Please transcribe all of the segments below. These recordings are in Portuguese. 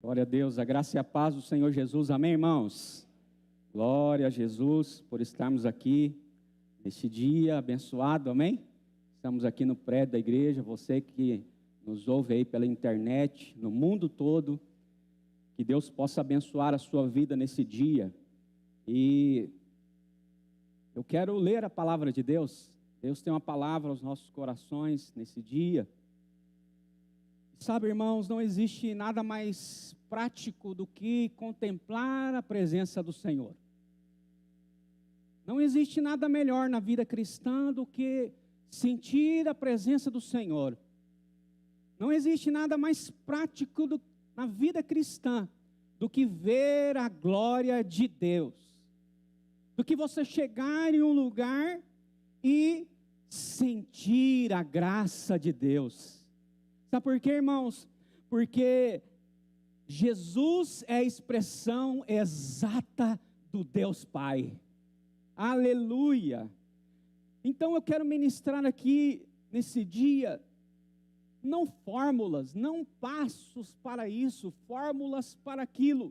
Glória a Deus, a graça e a paz do Senhor Jesus, amém, irmãos? Glória a Jesus por estarmos aqui neste dia abençoado, amém? Estamos aqui no prédio da igreja, você que nos ouve aí pela internet, no mundo todo, que Deus possa abençoar a sua vida nesse dia. E eu quero ler a palavra de Deus. Deus tem uma palavra aos nossos corações nesse dia. Sabe, irmãos, não existe nada mais prático do que contemplar a presença do Senhor. Não existe nada melhor na vida cristã do que sentir a presença do Senhor. Não existe nada mais prático na vida cristã do que ver a glória de Deus. Do que você chegar em um lugar e sentir a graça de Deus. Sabe por quê, irmãos? Porque Jesus é a expressão exata do Deus Pai. Aleluia! Então eu quero ministrar aqui, nesse dia, não fórmulas, não passos para isso, fórmulas para aquilo.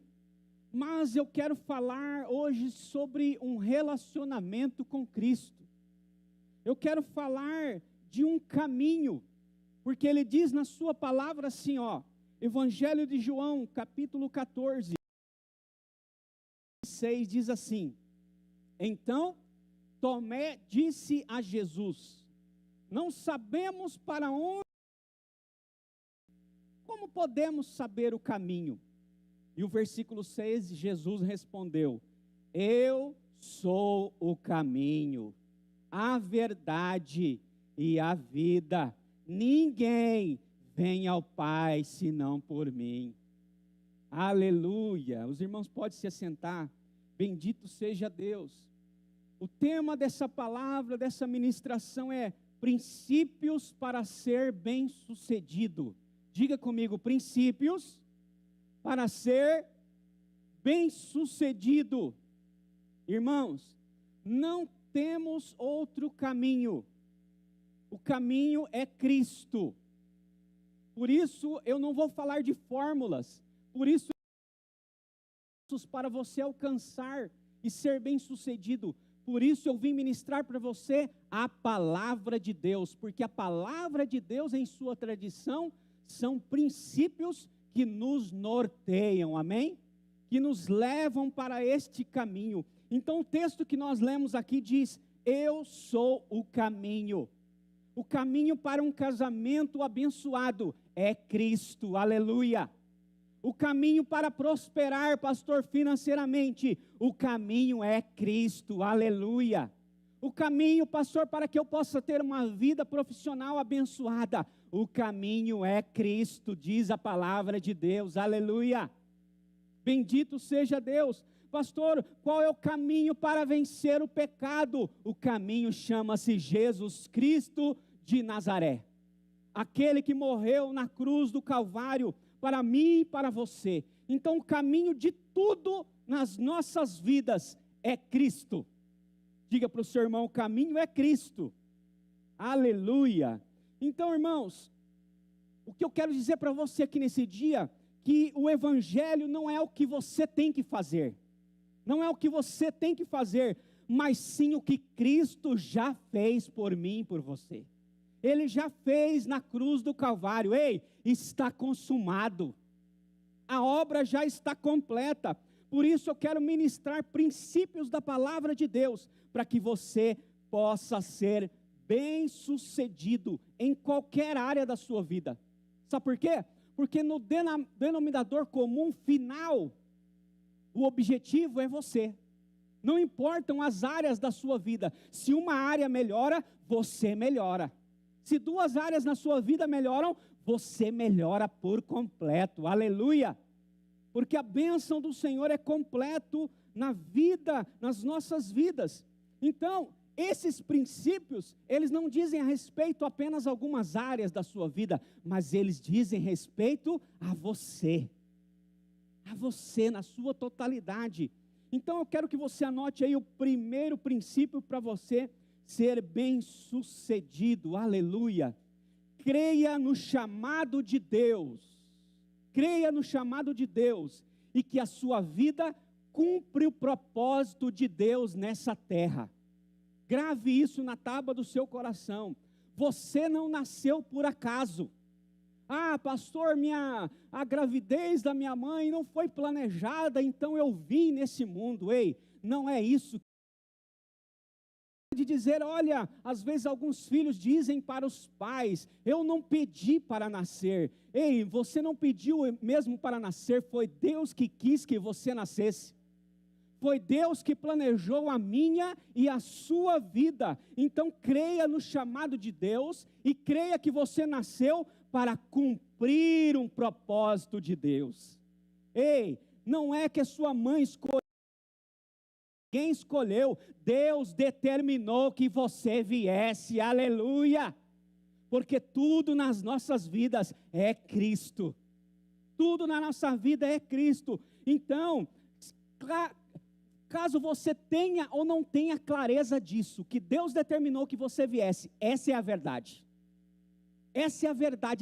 Mas eu quero falar hoje sobre um relacionamento com Cristo. Eu quero falar de um caminho. Porque ele diz na sua palavra assim, Evangelho de João, capítulo 14, 6, diz assim: Então Tomé disse a Jesus: Não sabemos para onde, como podemos saber o caminho? E o versículo 6, Jesus respondeu: Eu sou o caminho, a verdade e a vida. Ninguém vem ao Pai senão por mim. Aleluia. Os irmãos podem se assentar. Bendito seja Deus. O tema dessa palavra, dessa ministração é princípios para ser bem-sucedido. Diga comigo, princípios para ser bem-sucedido. Irmãos, não temos outro caminho. O caminho é Cristo. Por isso eu não vou falar de fórmulas. Por isso, para você alcançar e ser bem-sucedido. Por isso eu vim ministrar para você a palavra de Deus. Porque a palavra de Deus, em sua tradição, são princípios que nos norteiam, amém? Que nos levam para este caminho. Então o texto que nós lemos aqui diz: Eu sou o caminho. O caminho para um casamento abençoado é Cristo, aleluia. O caminho para prosperar, pastor, financeiramente, o caminho é Cristo, aleluia. O caminho, pastor, para que eu possa ter uma vida profissional abençoada, o caminho é Cristo, diz a palavra de Deus, aleluia. Bendito seja Deus. Pastor, qual é o caminho para vencer o pecado? O caminho chama-se Jesus Cristo de Nazaré, aquele que morreu na cruz do Calvário, para mim e para você. Então o caminho de tudo nas nossas vidas é Cristo. Diga para o seu irmão, o caminho é Cristo, aleluia. Então, irmãos, o que eu quero dizer para você aqui nesse dia, que o Evangelho não é o que você tem que fazer, não é o que você tem que fazer, mas sim o que Cristo já fez por mim e por você. Ele já fez na cruz do Calvário. Ei, está consumado. A obra já está completa. Por isso eu quero ministrar princípios da palavra de Deus, para que você possa ser bem-sucedido em qualquer área da sua vida. Sabe por quê? Porque no denominador comum final, o objetivo é você. Não importam as áreas da sua vida. Se uma área melhora, você melhora. Se duas áreas na sua vida melhoram, você melhora por completo, aleluia. Porque a bênção do Senhor é completo na vida, nas nossas vidas. Então, esses princípios, eles não dizem a respeito apenas a algumas áreas da sua vida, mas eles dizem respeito a você na sua totalidade. Então eu quero que você anote aí o primeiro princípio para você ser bem-sucedido, aleluia. Creia no chamado de Deus. creia no chamado de Deus e que a sua vida cumpre o propósito de Deus nessa terra. Grave isso na tábua do seu coração. Você não nasceu por acaso. Ah, pastor, a gravidez da minha mãe não foi planejada, então eu vim nesse mundo. Ei, não é isso. De dizer, olha, às vezes alguns filhos dizem para os pais, eu não pedi para nascer. Ei, você não pediu mesmo para nascer, foi Deus que quis que você nascesse. Foi Deus que planejou a minha e a sua vida. Então creia no chamado de Deus e creia que você nasceu para cumprir um propósito de Deus. Ei, não é que a sua mãe escolheu. Ninguém escolheu, Deus determinou que você viesse, aleluia, porque tudo nas nossas vidas é Cristo, tudo na nossa vida é Cristo. Então, caso você tenha ou não tenha clareza disso, que Deus determinou que você viesse, essa é a verdade,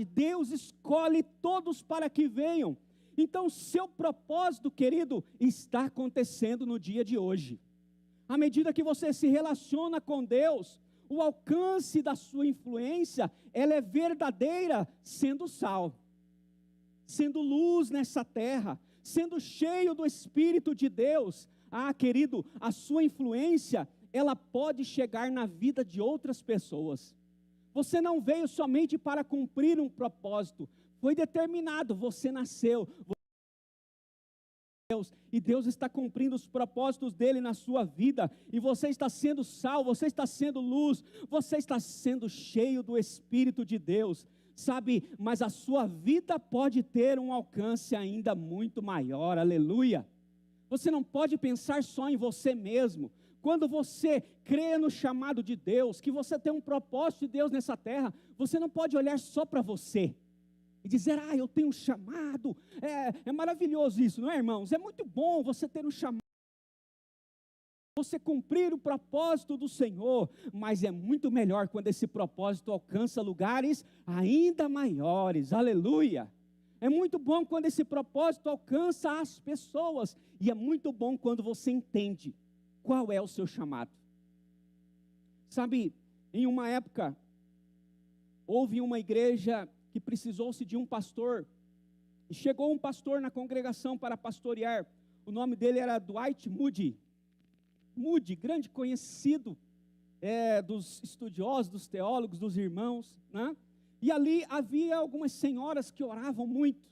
Deus escolhe todos para que venham. Então, seu propósito, querido, está acontecendo no dia de hoje. À medida que você se relaciona com Deus, o alcance da sua influência, ela é verdadeira, sendo sal, sendo luz nessa terra, sendo cheio do Espírito de Deus. Ah, querido, a sua influência, ela pode chegar na vida de outras pessoas. Você não veio somente para cumprir um propósito, foi determinado, você nasceu, e Deus está cumprindo os propósitos dele na sua vida, e você está sendo sal, você está sendo luz, você está sendo cheio do Espírito de Deus, sabe, mas a sua vida pode ter um alcance ainda muito maior, aleluia. Você não pode pensar só em você mesmo. Quando você crê no chamado de Deus, que você tem um propósito de Deus nessa terra, você não pode olhar só para você e dizer, eu tenho um chamado. É maravilhoso isso, não é, irmãos? É muito bom você ter um chamado, você cumprir o propósito do Senhor, mas é muito melhor quando esse propósito alcança lugares ainda maiores, aleluia. É muito bom quando esse propósito alcança as pessoas, e é muito bom quando você entende qual é o seu chamado. Sabe, em uma época, houve uma igreja que precisou-se de um pastor, e chegou um pastor na congregação para pastorear. O nome dele era Dwight Moody, grande conhecido dos estudiosos, dos teólogos, dos irmãos, né? E ali havia algumas senhoras que oravam muito,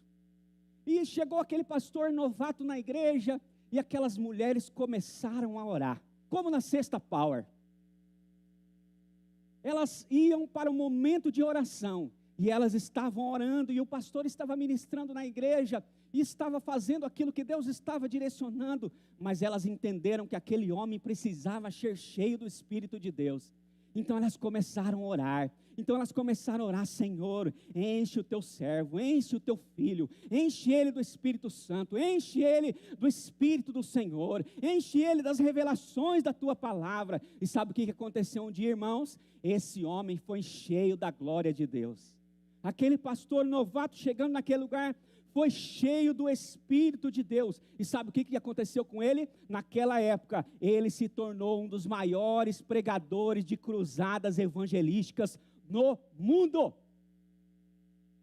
e chegou aquele pastor novato na igreja, e aquelas mulheres começaram a orar, como na Sexta Power. Elas iam para o momento de oração, e elas estavam orando, e o pastor estava ministrando na igreja, e estava fazendo aquilo que Deus estava direcionando, mas elas entenderam que aquele homem precisava ser cheio do Espírito de Deus. Então elas começaram a orar, Senhor, enche o teu servo, enche o teu filho, enche ele do Espírito Santo, enche ele do Espírito do Senhor, enche ele das revelações da tua palavra. E sabe o que aconteceu um dia, irmãos? Esse homem foi cheio da glória de Deus. Aquele pastor novato chegando naquele lugar, foi cheio do Espírito de Deus. E sabe o que aconteceu com ele? Naquela época, ele se tornou um dos maiores pregadores de cruzadas evangelísticas no mundo.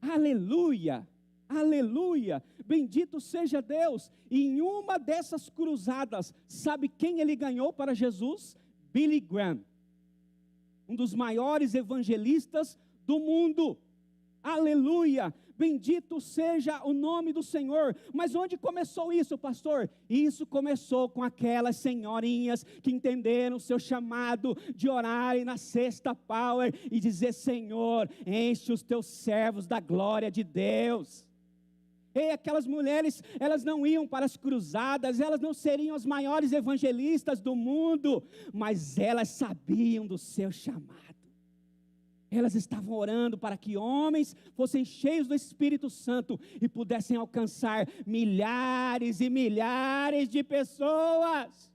Aleluia, aleluia, bendito seja Deus. E em uma dessas cruzadas, sabe quem ele ganhou para Jesus? Billy Graham, um dos maiores evangelistas do mundo. Aleluia, bendito seja o nome do Senhor. Mas onde começou isso, pastor? Isso começou com aquelas senhorinhas que entenderam o seu chamado de orarem na Sexta Power e dizer, Senhor, enche os teus servos da glória de Deus. E aquelas mulheres, elas não iam para as cruzadas, elas não seriam as maiores evangelistas do mundo, mas elas sabiam do seu chamado. Elas estavam orando para que homens fossem cheios do Espírito Santo e pudessem alcançar milhares e milhares de pessoas.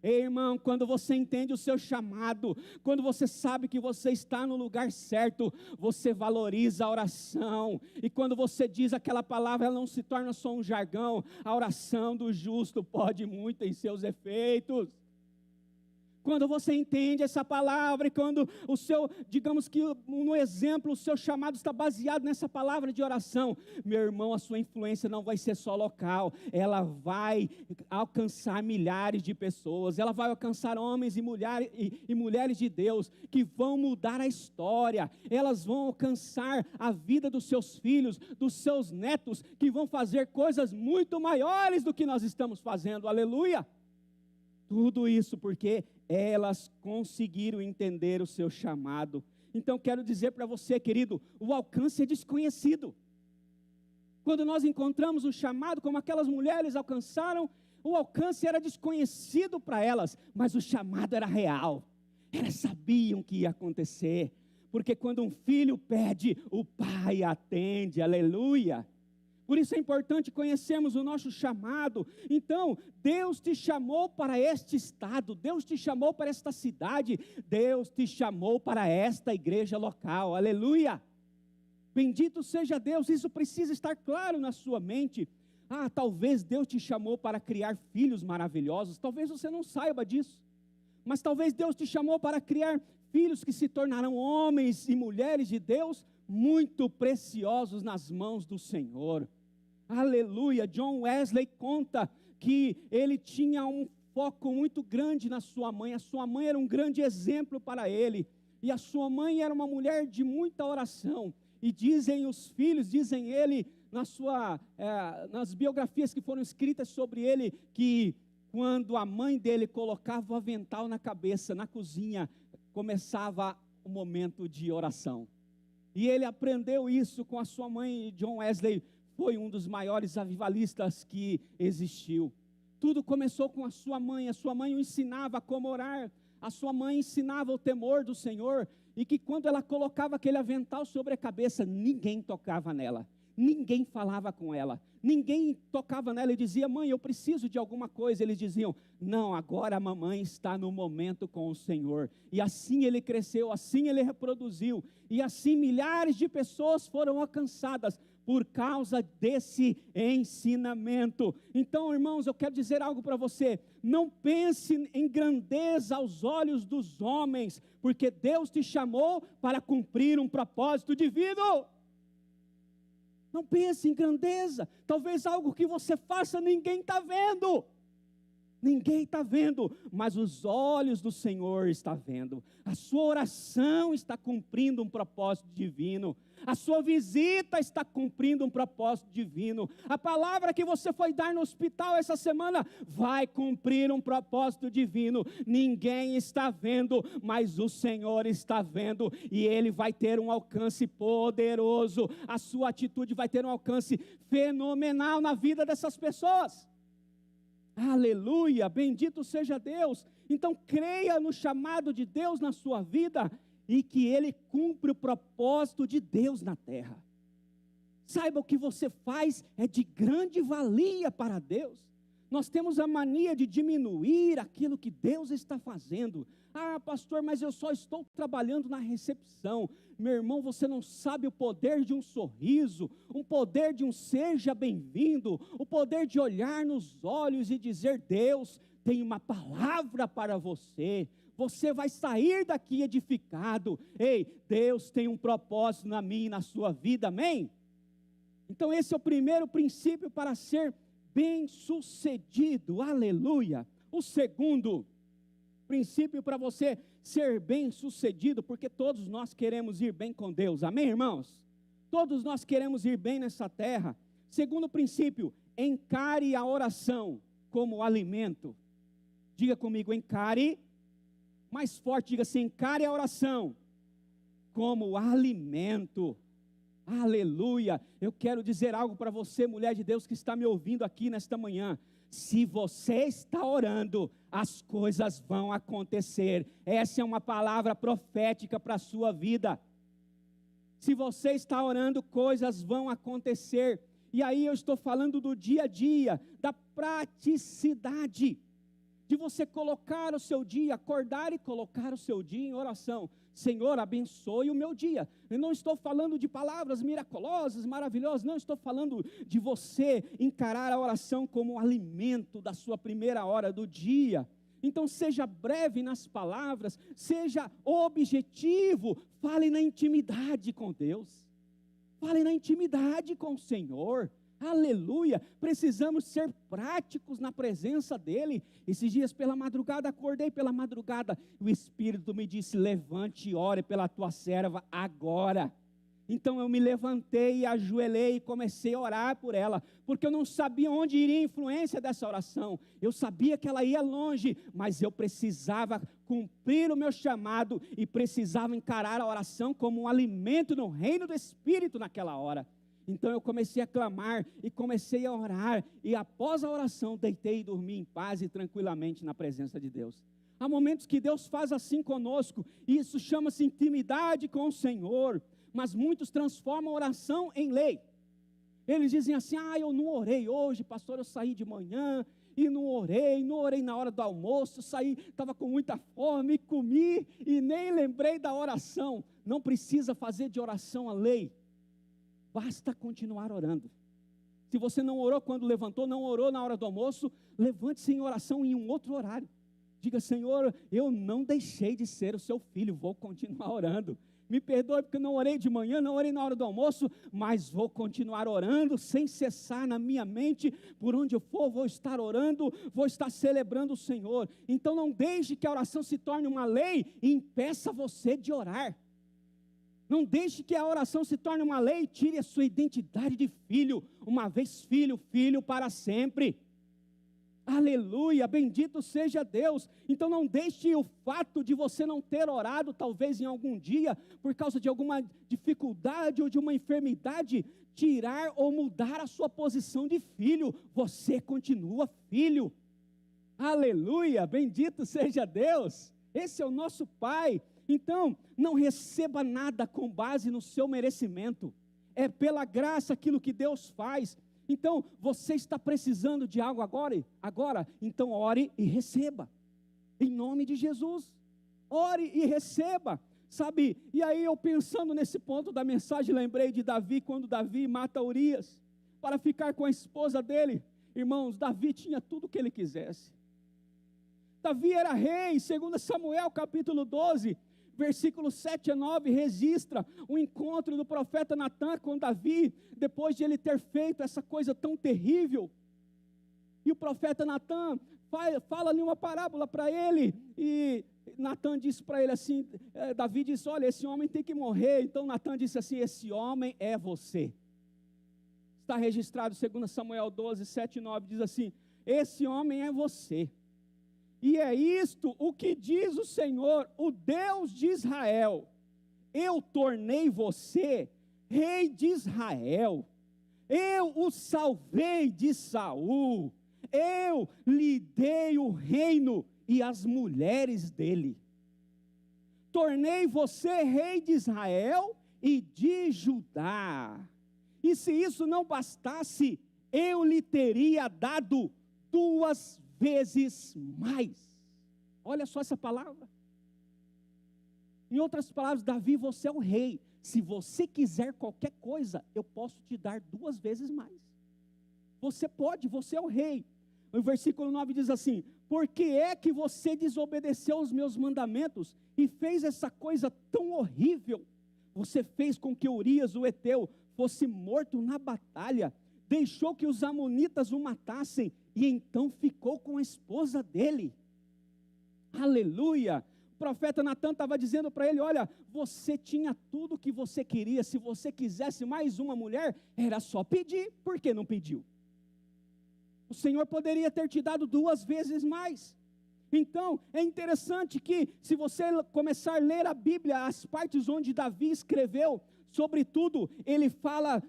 Ei, irmão, quando você entende o seu chamado, quando você sabe que você está no lugar certo, você valoriza a oração, e quando você diz aquela palavra, ela não se torna só um jargão. A oração do justo pode muito em seus efeitos. Quando você entende essa palavra, e quando o seu, digamos que no exemplo, o seu chamado está baseado nessa palavra de oração, meu irmão, a sua influência não vai ser só local, ela vai alcançar milhares de pessoas, ela vai alcançar homens e mulheres de Deus, que vão mudar a história, elas vão alcançar a vida dos seus filhos, dos seus netos, que vão fazer coisas muito maiores do que nós estamos fazendo, aleluia! Tudo isso porque elas conseguiram entender o seu chamado. Então quero dizer para você, querido, o alcance é desconhecido. Quando nós encontramos um chamado como aquelas mulheres alcançaram, o alcance era desconhecido para elas, mas o chamado era real. Elas sabiam que ia acontecer, porque quando um filho pede, o pai atende, aleluia. Por isso é importante conhecermos o nosso chamado. Então, Deus te chamou para este estado, Deus te chamou para esta cidade, Deus te chamou para esta igreja local, aleluia. Bendito seja Deus, isso precisa estar claro na sua mente. Talvez Deus te chamou para criar filhos maravilhosos, talvez você não saiba disso, mas talvez Deus te chamou para criar filhos que se tornarão homens e mulheres de Deus, muito preciosos nas mãos do Senhor. Aleluia. John Wesley conta que ele tinha um foco muito grande na sua mãe. A sua mãe era um grande exemplo para ele, e a sua mãe era uma mulher de muita oração, e dizem os filhos, dizem ele, nas biografias que foram escritas sobre ele, que quando a mãe dele colocava o avental na cabeça, na cozinha, começava o momento de oração, e ele aprendeu isso com a sua mãe. John Wesley foi um dos maiores avivalistas que existiu. Tudo começou com a sua mãe o ensinava como orar, a sua mãe ensinava o temor do Senhor, e que quando ela colocava aquele avental sobre a cabeça, ninguém tocava nela, ninguém falava com ela, ninguém tocava nela e dizia: mãe, eu preciso de alguma coisa. Eles diziam: não, agora a mamãe está no momento com o Senhor. E assim ele cresceu, assim ele reproduziu, e assim milhares de pessoas foram alcançadas por causa desse ensinamento. Então, irmãos, eu quero dizer algo para você: não pense em grandeza aos olhos dos homens, porque Deus te chamou para cumprir um propósito divino. Não pense em grandeza, talvez algo que você faça ninguém está vendo. Ninguém está vendo, mas os olhos do Senhor estão vendo. A sua oração está cumprindo um propósito divino. A sua visita está cumprindo um propósito divino. A palavra que você foi dar no hospital essa semana vai cumprir um propósito divino. Ninguém está vendo, mas o Senhor está vendo, e Ele vai ter um alcance poderoso. A sua atitude vai ter um alcance fenomenal na vida dessas pessoas. Aleluia, bendito seja Deus. Então creia no chamado de Deus na sua vida, e que Ele cumpre o propósito de Deus na terra. Saiba, o que você faz é de grande valia para Deus. Nós temos a mania de diminuir aquilo que Deus está fazendo. Pastor, mas eu só estou trabalhando na recepção. Meu irmão, você não sabe o poder de um sorriso, o poder de um seja bem-vindo, o poder de olhar nos olhos e dizer: Deus tem uma palavra para você. Você vai sair daqui edificado. Ei, Deus tem um propósito na minha e na sua vida, amém? Então esse é o primeiro princípio para ser bem-sucedido, aleluia. O segundo princípio para você ser bem-sucedido, porque todos nós queremos ir bem com Deus, amém, irmãos? Todos nós queremos ir bem nessa terra. Segundo princípio, encare a oração como alimento. Diga comigo, encare. Mais forte, diga assim: encare a oração como alimento. Aleluia. Eu quero dizer algo para você, mulher de Deus, que está me ouvindo aqui nesta manhã. Se você está orando, as coisas vão acontecer. Essa é uma palavra profética para a sua vida. Se você está orando, coisas vão acontecer. E aí eu estou falando do dia a dia, da praticidade. de você colocar o seu dia, acordar e colocar o seu dia em oração. Senhor, abençoe o meu dia. Eu não estou falando de palavras miraculosas, maravilhosas, não, estou falando de você encarar a oração como um alimento da sua primeira hora do dia. Então seja breve nas palavras, seja objetivo, fale na intimidade com Deus, fale na intimidade com o Senhor. Aleluia, precisamos ser práticos na presença dEle. Esses dias pela madrugada, acordei pela madrugada, o Espírito me disse, levante e ore pela tua serva agora. Então eu me levantei, ajoelhei e comecei a orar por ela, porque eu não sabia onde iria a influência dessa oração. Eu sabia que ela ia longe, mas eu precisava cumprir o meu chamado e precisava encarar a oração como um alimento no reino do Espírito naquela hora. Então eu comecei a clamar e comecei a orar, e após a oração deitei e dormi em paz e tranquilamente na presença de Deus. Há momentos que Deus faz assim conosco, e isso chama-se intimidade com o Senhor, mas muitos transformam a oração em lei. Eles dizem assim, eu não orei hoje, pastor, eu saí de manhã, e não orei na hora do almoço, estava com muita fome, comi, e nem lembrei da oração. Não precisa fazer de oração a lei. Basta continuar orando. Se você não orou quando levantou, não orou na hora do almoço, levante-se em oração em um outro horário. Diga, Senhor, eu não deixei de ser o seu filho, vou continuar orando. Me perdoe porque não orei de manhã, não orei na hora do almoço, mas vou continuar orando sem cessar na minha mente. Por onde eu for, vou estar orando, vou estar celebrando o Senhor. Então não deixe que a oração se torne uma lei e impeça você de orar. Não deixe que a oração se torne uma lei e tire a sua identidade de filho. Uma vez filho, filho para sempre. Aleluia, bendito seja Deus. Então não deixe o fato de você não ter orado, talvez em algum dia, por causa de alguma dificuldade ou de uma enfermidade, tirar ou mudar a sua posição de filho. Você continua filho. Aleluia, bendito seja Deus. Esse é o nosso Pai. Então, não receba nada com base no seu merecimento. É pela graça aquilo que Deus faz. Então, você está precisando de algo agora, então ore e receba. Em nome de Jesus. Ore e receba. Sabe, e aí eu pensando nesse ponto da mensagem, lembrei de Davi, quando Davi mata Urias, para ficar com a esposa dele. Irmãos, Davi tinha tudo o que ele quisesse. Davi era rei, segundo Samuel capítulo 12, versículos 7 a 9, registra o encontro do profeta Natã com Davi, depois de ele ter feito essa coisa tão terrível. E o profeta Natã fala ali uma parábola para ele, e Natã disse para ele assim, Davi disse, olha, esse homem tem que morrer. Então Natã disse assim, esse homem é você. Está registrado 2 Samuel 12, 7 e 9, diz assim, esse homem é você. E é isto o que diz o Senhor, o Deus de Israel, eu tornei você rei de Israel, eu o salvei de Saul, eu lhe dei o reino e as mulheres dele, tornei você rei de Israel e de Judá, e se isso não bastasse, eu lhe teria dado 2 vezes mais. Olha só essa palavra. Em outras palavras, Davi, você é o rei. Se você quiser qualquer coisa, eu posso te dar 2 vezes mais. Você pode, você é o rei. O versículo 9 diz assim, por que é que você desobedeceu os meus mandamentos e fez essa coisa tão horrível? Você fez com que Urias, o heteu, fosse morto na batalha, deixou que os amonitas o matassem, e então ficou com a esposa dele. Aleluia. O profeta Natã estava dizendo para ele, olha, você tinha tudo o que você queria, se você quisesse mais uma mulher, era só pedir, por que não pediu? O Senhor poderia ter te dado 2 vezes mais. Então, é interessante que, se você começar a ler a Bíblia, as partes onde Davi escreveu, sobretudo, ele fala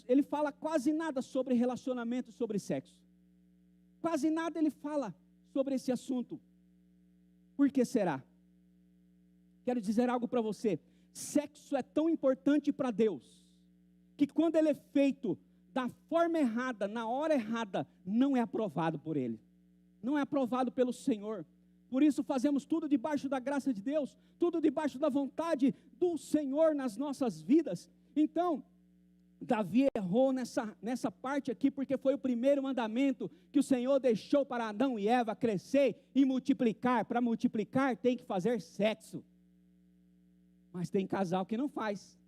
ele fala quase nada sobre relacionamento, sobre sexo. Quase nada ele fala sobre esse assunto. Por que será? Quero dizer algo para você. Sexo é tão importante para Deus, que quando ele é feito da forma errada, na hora errada, não é aprovado por ele. não é aprovado pelo Senhor. Por isso fazemos tudo debaixo da graça de Deus, tudo debaixo da vontade do Senhor nas nossas vidas. Então, Davi errou nessa parte aqui, porque foi o primeiro mandamento que o Senhor deixou para Adão e Eva crescer e multiplicar. Para multiplicar tem que fazer sexo. Mas tem casal que não faz.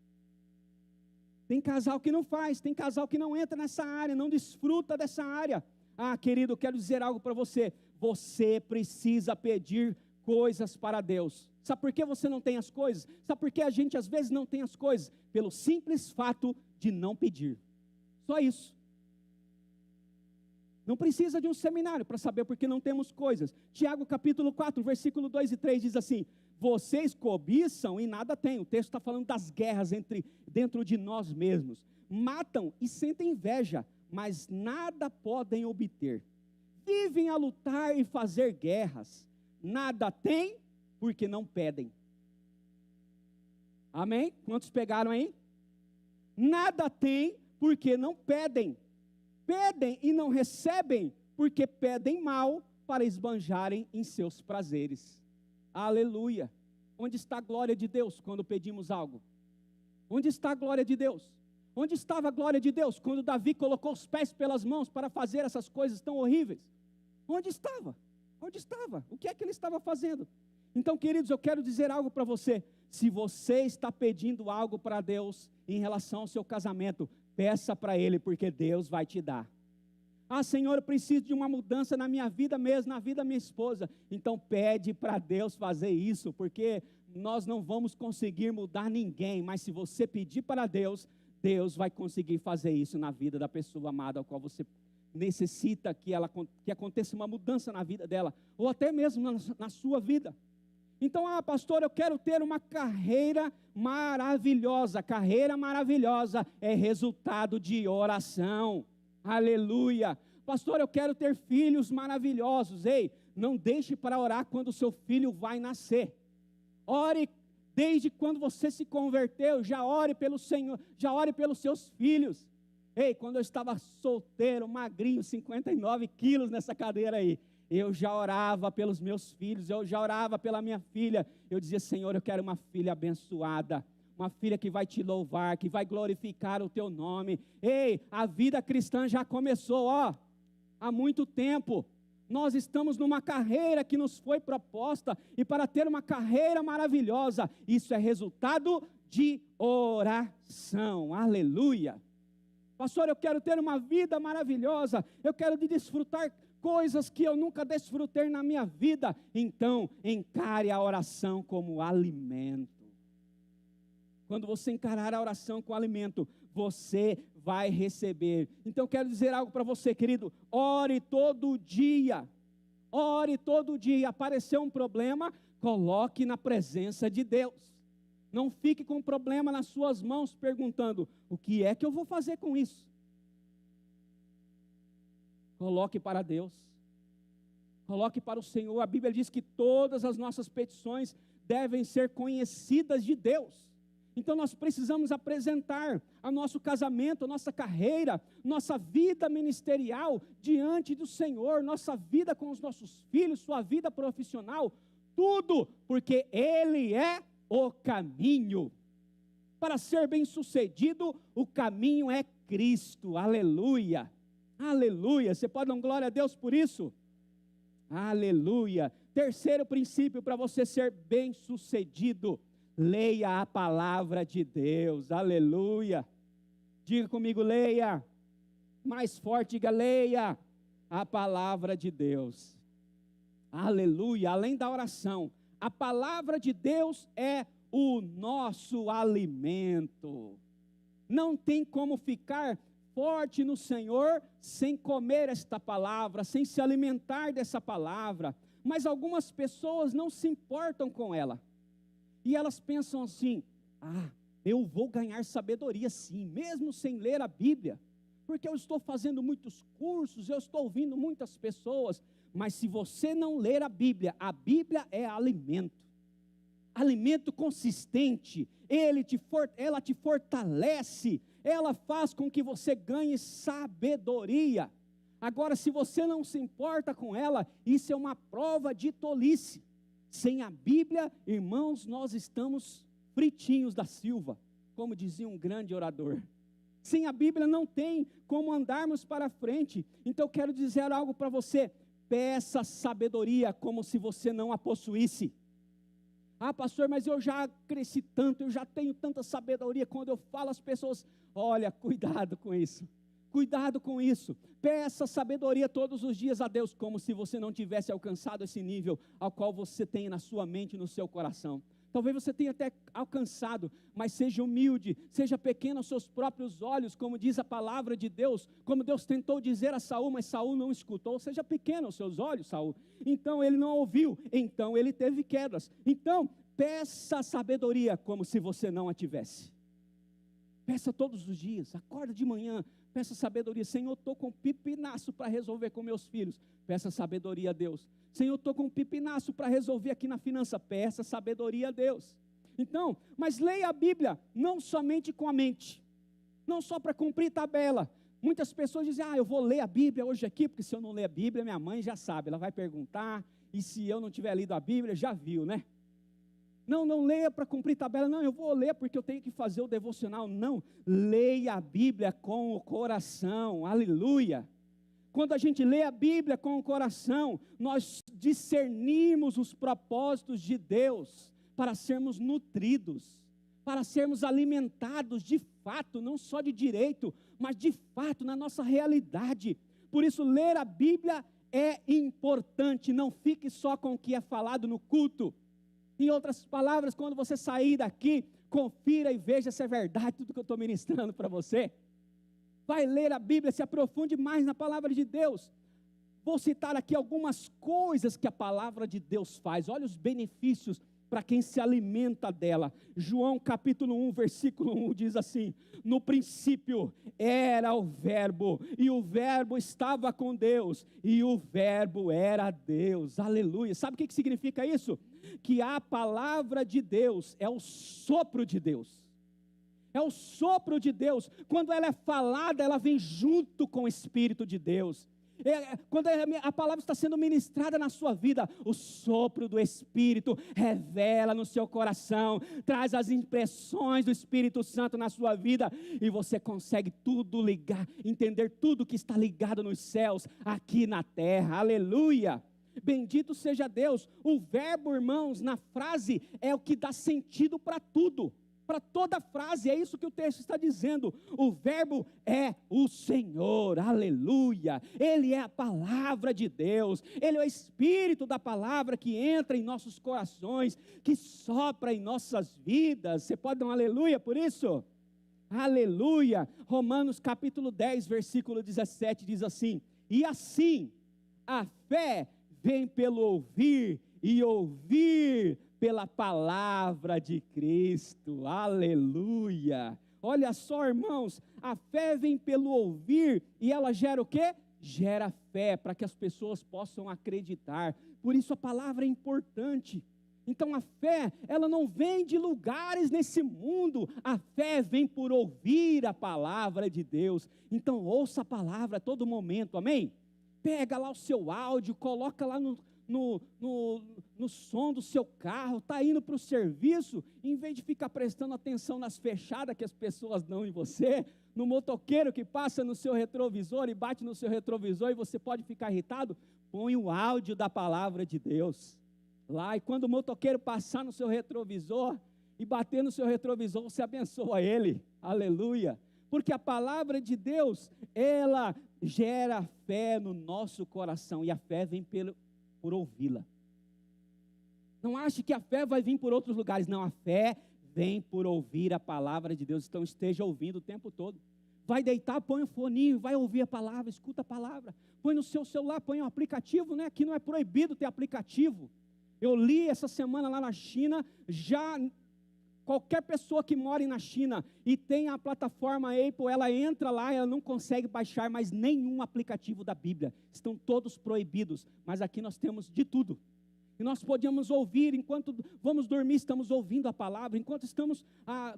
Tem casal que não faz, tem casal que não entra nessa área, não desfruta dessa área. Ah, querido, eu quero dizer algo para você. Você precisa pedir coisas para Deus. Sabe por que você não tem as coisas? Sabe por que a gente às vezes não tem as coisas? Pelo simples fato de não pedir. Só isso. Não precisa de um seminário para saber por que não temos coisas. Tiago capítulo 4, versículo 2 e 3 diz assim: vocês cobiçam e nada têm. O texto está falando das guerras dentro de nós mesmos. Matam e sentem inveja, mas nada podem obter. Vivem a lutar e fazer guerras. Nada têm, porque não pedem. Amém? Quantos pegaram aí? Nada têm, porque não pedem. Pedem e não recebem, porque pedem mal para esbanjarem em seus prazeres. Aleluia. Onde está a glória de Deus quando pedimos algo? Onde está a glória de Deus? Onde estava a glória de Deus quando Davi colocou os pés pelas mãos para fazer essas coisas tão horríveis? Onde estava? Onde estava? O que é que ele estava fazendo? Então, queridos, eu quero dizer algo para você. Se você está pedindo algo para Deus em relação ao seu casamento, peça para Ele, porque Deus vai te dar. Ah, Senhor, eu preciso de uma mudança na minha vida mesmo, na vida da minha esposa. Então pede para Deus fazer isso, porque nós não vamos conseguir mudar ninguém, mas se você pedir para Deus, Deus vai conseguir fazer isso na vida da pessoa amada, ao qual você necessita que aconteça uma mudança na vida dela, ou até mesmo na sua vida. Então, pastor, eu quero ter uma carreira maravilhosa. Carreira maravilhosa é resultado de oração. Aleluia. Pastor, eu quero ter filhos maravilhosos. Ei, não deixe para orar quando o seu filho vai nascer. Ore desde quando você se converteu. Já ore pelo Senhor, já ore pelos seus filhos. Ei, quando eu estava solteiro, magrinho, 59 quilos nessa cadeira aí, eu já orava pelos meus filhos, eu já orava pela minha filha. Eu dizia: Senhor, eu quero uma filha abençoada, uma filha que vai te louvar, que vai glorificar o teu nome. Ei, a vida cristã já começou, há muito tempo. Nós estamos numa carreira que nos foi proposta, e para ter uma carreira maravilhosa, isso é resultado de oração. Aleluia. Pastor, eu quero ter uma vida maravilhosa, eu quero desfrutar coisas que eu nunca desfrutei na minha vida. Então, encare a oração como alimento. Quando você encarar a oração com alimento, você vai receber. Então, quero dizer algo para você, querido. Ore todo dia. Ore todo dia. Apareceu um problema, coloque na presença de Deus. Não fique com o problema nas suas mãos, perguntando: o que é que eu vou fazer com isso? Coloque para Deus, coloque para o Senhor. A Bíblia diz que todas as nossas petições devem ser conhecidas de Deus. Então nós precisamos apresentar o nosso casamento, a nossa carreira, nossa vida ministerial diante do Senhor, nossa vida com os nossos filhos, sua vida profissional, tudo, porque Ele é o caminho. Para ser bem-sucedido, o caminho é Cristo. Aleluia. Aleluia. Você pode dar glória a Deus por isso? Aleluia. Terceiro princípio para você ser bem-sucedido: leia a palavra de Deus. Aleluia. Diga comigo: leia. Mais forte, diga: leia a palavra de Deus. Aleluia. Além da oração, a palavra de Deus é o nosso alimento. Não tem como ficar forte no Senhor sem comer esta palavra, sem se alimentar dessa palavra. Mas algumas pessoas não se importam com ela. E elas pensam assim: eu vou ganhar sabedoria sim, mesmo sem ler a Bíblia, porque eu estou fazendo muitos cursos, eu estou ouvindo muitas pessoas. Mas se você não ler a Bíblia é alimento. Alimento consistente, ela te fortalece, ela faz com que você ganhe sabedoria. Agora, se você não se importa com ela, isso é uma prova de tolice. Sem a Bíblia, irmãos, nós estamos fritinhos da Silva, como dizia um grande orador. Sem a Bíblia não tem como andarmos para frente. Então eu quero dizer algo para você: peça sabedoria como se você não a possuísse. Ah, pastor, mas eu já cresci tanto, eu já tenho tanta sabedoria. Quando eu falo às pessoas, olha, cuidado com isso. Cuidado com isso. Peça sabedoria todos os dias a Deus, como se você não tivesse alcançado esse nível ao qual você tem na sua mente e no seu coração. Talvez você tenha até alcançado, mas seja humilde, seja pequeno aos seus próprios olhos, como diz a palavra de Deus, como Deus tentou dizer a Saul, mas Saul não escutou. Seja pequeno aos seus olhos, Saul. Então ele não ouviu, então ele teve quedas. Então, peça sabedoria como se você não a tivesse. Peça todos os dias, acorda de manhã, peça sabedoria. Senhor, eu estou com um pepinaço para resolver com meus filhos. Peça sabedoria a Deus. Senhor, eu estou com um pepinaço para resolver aqui na finança. Peça sabedoria a Deus. Então, mas leia a Bíblia, não somente com a mente, não só para cumprir tabela. Muitas pessoas dizem, eu vou ler a Bíblia hoje aqui, porque se eu não ler a Bíblia, minha mãe já sabe, ela vai perguntar, e se eu não tiver lido a Bíblia, já viu, né? Não leia para cumprir tabela, não, eu vou ler porque eu tenho que fazer o devocional. Não, leia a Bíblia com o coração, aleluia. Quando a gente lê a Bíblia com o coração, nós discernimos os propósitos de Deus para sermos nutridos, para sermos alimentados de fato, não só de direito, mas de fato na nossa realidade. Por isso, ler a Bíblia é importante, não fique só com o que é falado no culto. Em outras palavras, quando você sair daqui, confira e veja se é verdade tudo que eu estou ministrando para você. Vai ler a Bíblia, se aprofunde mais na palavra de Deus. Vou citar aqui algumas coisas que a palavra de Deus faz. Olha os benefícios para quem se alimenta dela. João capítulo 1, versículo 1 diz assim: no princípio era o verbo, e o verbo estava com Deus, e o verbo era Deus. Aleluia. Sabe o que significa isso? Que a palavra de Deus é o sopro de Deus. É o sopro de Deus. Quando ela é falada, ela vem junto com o Espírito de Deus. Quando a palavra está sendo ministrada na sua vida, o sopro do Espírito revela no seu coração, traz as impressões do Espírito Santo na sua vida, e você consegue tudo ligar, entender tudo que está ligado nos céus, aqui na terra, aleluia. Bendito seja Deus. O verbo, irmãos, na frase é o que dá sentido para tudo, para toda frase. É isso que o texto está dizendo. O verbo é o Senhor, aleluia. Ele é a palavra de Deus, Ele é o Espírito da palavra que entra em nossos corações, que sopra em nossas vidas. Você pode dar um aleluia por isso? Aleluia. Romanos capítulo 10, versículo 17 diz assim: e assim a fé vem pelo ouvir, e ouvir pela palavra de Cristo, aleluia. Olha só, irmãos, a fé vem pelo ouvir, e ela gera o quê? Gera fé, para que as pessoas possam acreditar. Por isso a palavra é importante. Então a fé, ela não vem de lugares nesse mundo, a fé vem por ouvir a palavra de Deus. Então ouça a palavra a todo momento, amém? Pega lá o seu áudio, coloca lá no som do seu carro, está indo para o serviço, em vez de ficar prestando atenção nas fechadas que as pessoas dão em você, no motoqueiro que passa no seu retrovisor e bate no seu retrovisor e você pode ficar irritado, põe o áudio da palavra de Deus lá, e quando o motoqueiro passar no seu retrovisor e bater no seu retrovisor, você abençoa ele, aleluia. Porque a palavra de Deus, ela gera fé no nosso coração, e a fé vem por ouvi-la. Não ache que a fé vai vir por outros lugares, não, a fé vem por ouvir a palavra de Deus. Então esteja ouvindo o tempo todo. Vai deitar, põe o foninho, vai ouvir a palavra, escuta a palavra. Põe no seu celular, põe um aplicativo, né? Aqui não é proibido ter aplicativo. Eu li essa semana lá na China, já... Qualquer pessoa que mora na China e tem a plataforma Apple, ela entra lá, ela não consegue baixar mais nenhum aplicativo da Bíblia. Estão todos proibidos, mas aqui nós temos de tudo. E nós podíamos ouvir, enquanto vamos dormir, estamos ouvindo a palavra. Enquanto estamos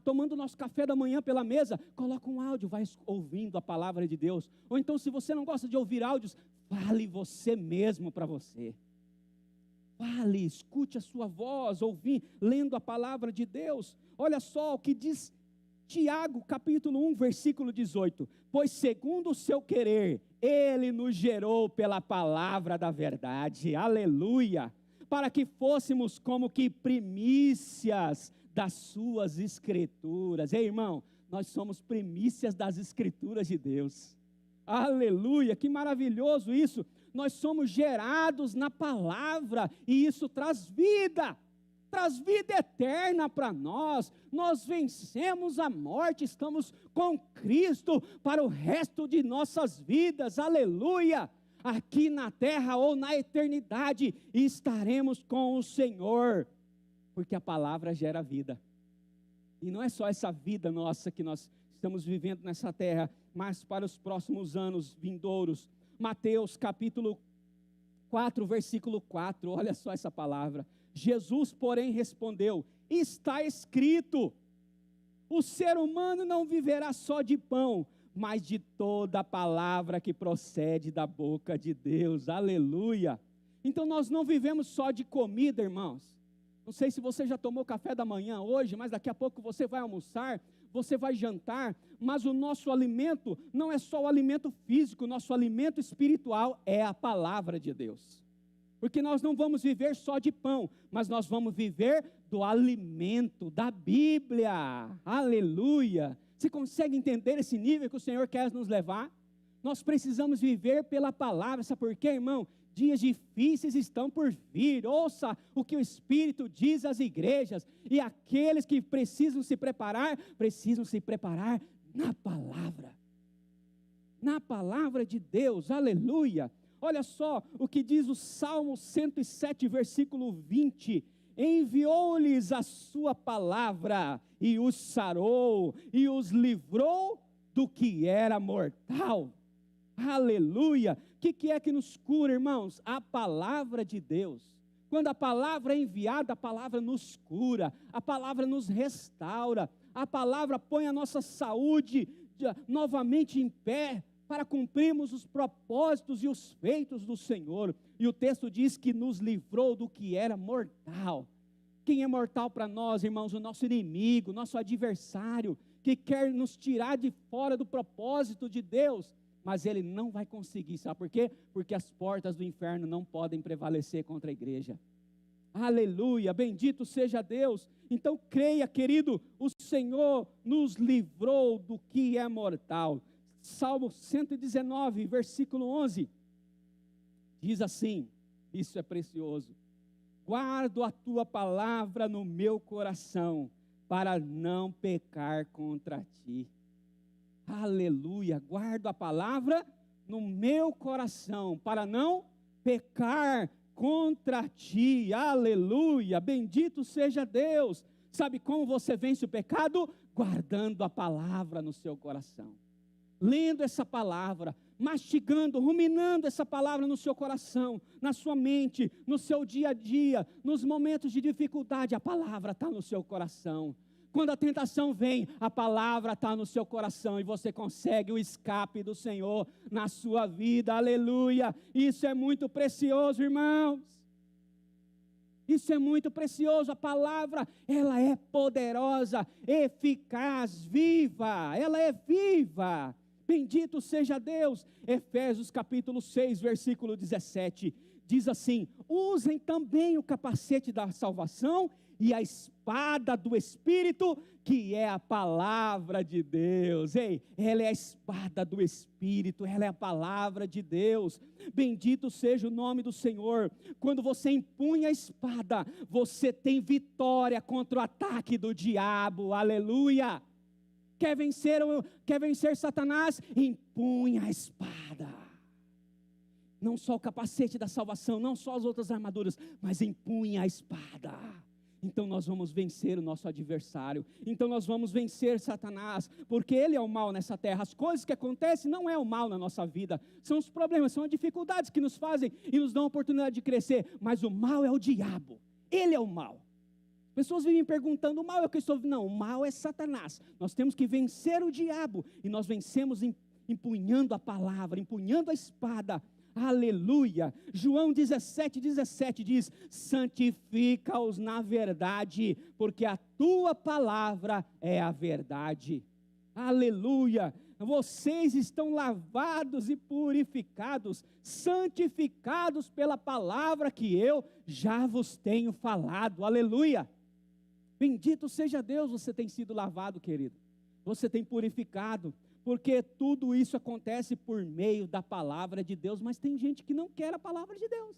tomando nosso café da manhã pela mesa, coloca um áudio, vai ouvindo a palavra de Deus. Ou então, se você não gosta de ouvir áudios, fale você mesmo para você. Fale, escute a sua voz, lendo a palavra de Deus. Olha só o que diz Tiago, capítulo 1, versículo 18. Pois segundo o seu querer, Ele nos gerou pela palavra da verdade. Aleluia! Para que fôssemos como que primícias das suas escrituras. Ei, irmão, nós somos primícias das escrituras de Deus. Aleluia, que maravilhoso isso. Nós somos gerados na palavra e isso traz vida eterna para nós. Nós vencemos a morte, estamos com Cristo para o resto de nossas vidas. Aleluia! Aqui na terra ou na eternidade estaremos com o Senhor, porque a palavra gera vida. E não é só essa vida nossa que nós estamos vivendo nessa terra, mas para os próximos anos vindouros. Mateus capítulo 4, versículo 4, olha só essa palavra. Jesus, porém, respondeu: está escrito, o ser humano não viverá só de pão, mas de toda a palavra que procede da boca de Deus. Aleluia! Então nós não vivemos só de comida, irmãos. Não sei se você já tomou café da manhã hoje, mas daqui a pouco você vai almoçar, você vai jantar, mas o nosso alimento não é só o alimento físico, o nosso alimento espiritual é a palavra de Deus. Porque nós não vamos viver só de pão, mas nós vamos viver do alimento da Bíblia. Aleluia! Você consegue entender esse nível que o Senhor quer nos levar? Nós precisamos viver pela palavra. Sabe por quê, irmão? Dias difíceis estão por vir. Ouça o que o Espírito diz às igrejas. E aqueles que precisam se preparar na palavra. Na palavra de Deus. Aleluia! Olha só o que diz o Salmo 107, versículo 20. Enviou-lhes a sua palavra e os sarou e os livrou do que era mortal. Aleluia! O que é que nos cura, irmãos? A palavra de Deus. Quando a palavra é enviada, a palavra nos cura, a palavra nos restaura, a palavra põe a nossa saúde novamente em pé, para cumprirmos os propósitos e os feitos do Senhor. E o texto diz que nos livrou do que era mortal. Quem é mortal para nós, irmãos? O nosso inimigo, nosso adversário, que quer nos tirar de fora do propósito de Deus, mas ele não vai conseguir. Sabe por quê? Porque as portas do inferno não podem prevalecer contra a igreja. Aleluia, bendito seja Deus. Então creia, querido, o Senhor nos livrou do que é mortal. Salmo 119, versículo 11, diz assim, isso é precioso: guardo a tua palavra no meu coração, para não pecar contra ti. Aleluia, guardo a palavra no meu coração, para não pecar contra ti. Aleluia, bendito seja Deus. Sabe como você vence o pecado? Guardando a palavra no seu coração. Lendo essa palavra, mastigando, ruminando essa palavra no seu coração, na sua mente, no seu dia a dia, nos momentos de dificuldade, a palavra está no seu coração. Quando a tentação vem, a palavra está no seu coração e você consegue o escape do Senhor na sua vida. Aleluia! Isso é muito precioso, irmãos. Isso é muito precioso. A palavra, ela é poderosa, eficaz, viva. Ela é viva. Bendito seja Deus. Efésios capítulo 6, versículo 17, diz assim: usem também o capacete da salvação e a espada do Espírito, que é a palavra de Deus. Ei, ela é a espada do Espírito, ela é a palavra de Deus. Bendito seja o nome do Senhor. Quando você empunha a espada, você tem vitória contra o ataque do diabo. Aleluia! Quer vencer Satanás? Empunha a espada. Não só o capacete da salvação, não só as outras armaduras, mas empunha a espada. então nós vamos vencer o nosso adversário, então nós vamos vencer Satanás, porque ele é o mal nessa terra. As coisas que acontecem não é o mal na nossa vida, são os problemas, são as dificuldades que nos fazem e nos dão a oportunidade de crescer, mas o mal é o diabo, ele é o mal. Pessoas vivem perguntando, o mal é o que eu estou... Não, o mal é Satanás. Nós temos que vencer o diabo, e nós vencemos empunhando a palavra, empunhando a espada. Aleluia. João 17:17 diz: santifica-os na verdade, porque a tua palavra é a verdade. Aleluia. Vocês estão lavados e purificados, santificados pela palavra que eu já vos tenho falado. Aleluia. Bendito seja Deus, você tem sido lavado, querido. Você tem purificado, porque tudo isso acontece por meio da palavra de Deus. Mas tem gente que não quer a palavra de Deus.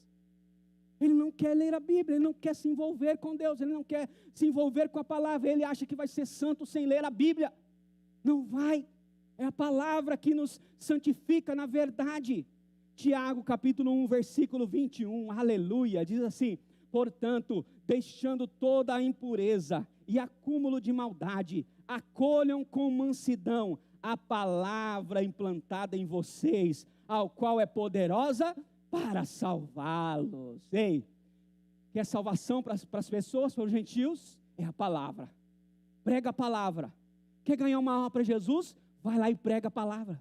Ele não quer ler a Bíblia, ele não quer se envolver com Deus, ele não quer se envolver com a palavra. Ele acha que vai ser santo sem ler a Bíblia. Não vai. É a palavra que nos santifica na verdade. Tiago capítulo 1, versículo 21, aleluia, diz assim: portanto, deixando toda a impureza e acúmulo de maldade, acolham com mansidão a palavra implantada em vocês, ao qual é poderosa para salvá-los. Ei, quer salvação para as pessoas, para os gentios? É a palavra. Prega a palavra. Quer ganhar uma alma para Jesus? Vai lá e prega a palavra.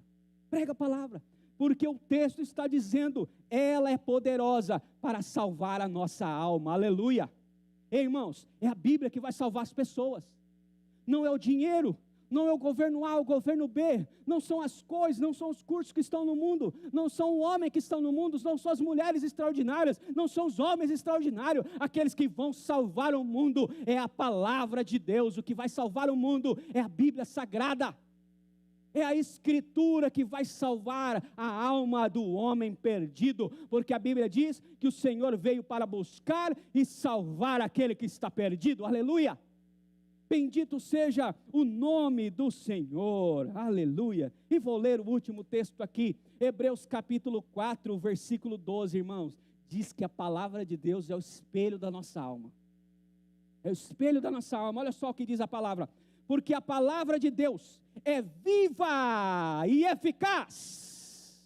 Prega a palavra. Porque o texto está dizendo, ela é poderosa para salvar a nossa alma. Aleluia. Ei, irmãos, é a Bíblia que vai salvar as pessoas. Não é o dinheiro, não é o governo A, o governo B, não são as coisas, não são os cursos que estão no mundo, não são o homem que estão no mundo, não são as mulheres extraordinárias, não são os homens extraordinários. Aqueles que vão salvar o mundo é a palavra de Deus. O que vai salvar o mundo é a Bíblia Sagrada. É a Escritura que vai salvar a alma do homem perdido, porque a Bíblia diz que o Senhor veio para buscar e salvar aquele que está perdido. Aleluia! Bendito seja o nome do Senhor. Aleluia! E vou ler o último texto aqui, Hebreus capítulo 4, versículo 12, irmãos. Diz que a palavra de Deus é o espelho da nossa alma. É o espelho da nossa alma. Olha só o que diz a palavra. Porque a palavra de Deus é viva e eficaz,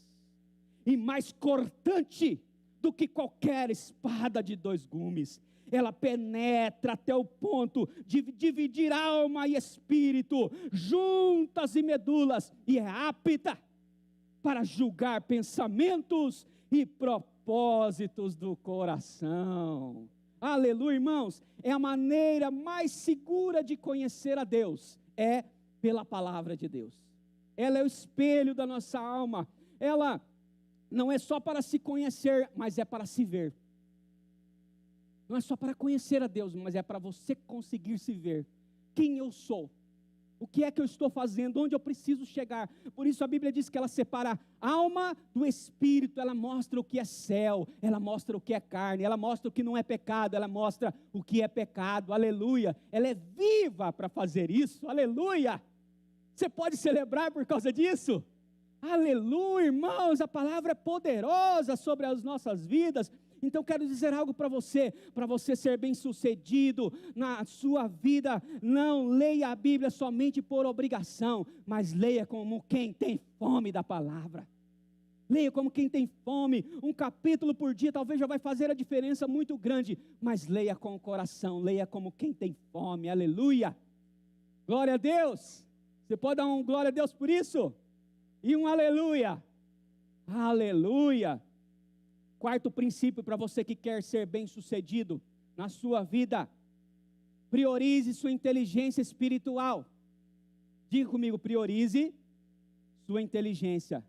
e mais cortante do que qualquer espada de 2 gumes. Ela penetra até o ponto de dividir alma e espírito, juntas e medulas, e é apta para julgar pensamentos e propósitos do coração. Aleluia, irmãos. É a maneira mais segura de conhecer a Deus, é pela palavra de Deus. Ela é o espelho da nossa alma. Ela não é só para se conhecer, mas é para se ver. Não é só para conhecer a Deus, mas é para você conseguir se ver. Quem eu sou? O que é que eu estou fazendo? Onde eu preciso chegar? Por isso a Bíblia diz que ela separa a alma do espírito. Ela mostra o que é céu, ela mostra o que é carne, ela mostra o que não é pecado, ela mostra o que é pecado. Aleluia! Ela é viva para fazer isso. Aleluia! Você pode celebrar por causa disso? Aleluia, irmãos! A palavra é poderosa sobre as nossas vidas. Então quero dizer algo para você ser bem sucedido na sua vida. Não leia a Bíblia somente por obrigação, mas leia como quem tem fome da palavra. Leia como quem tem fome. Um capítulo por dia talvez já vai fazer a diferença muito grande, mas leia com o coração, leia como quem tem fome. Aleluia! Glória a Deus! Você pode dar um glória a Deus por isso? E um aleluia! Aleluia! Quarto princípio para você que quer ser bem sucedido na sua vida: priorize sua inteligência espiritual. Diga comigo, priorize sua inteligência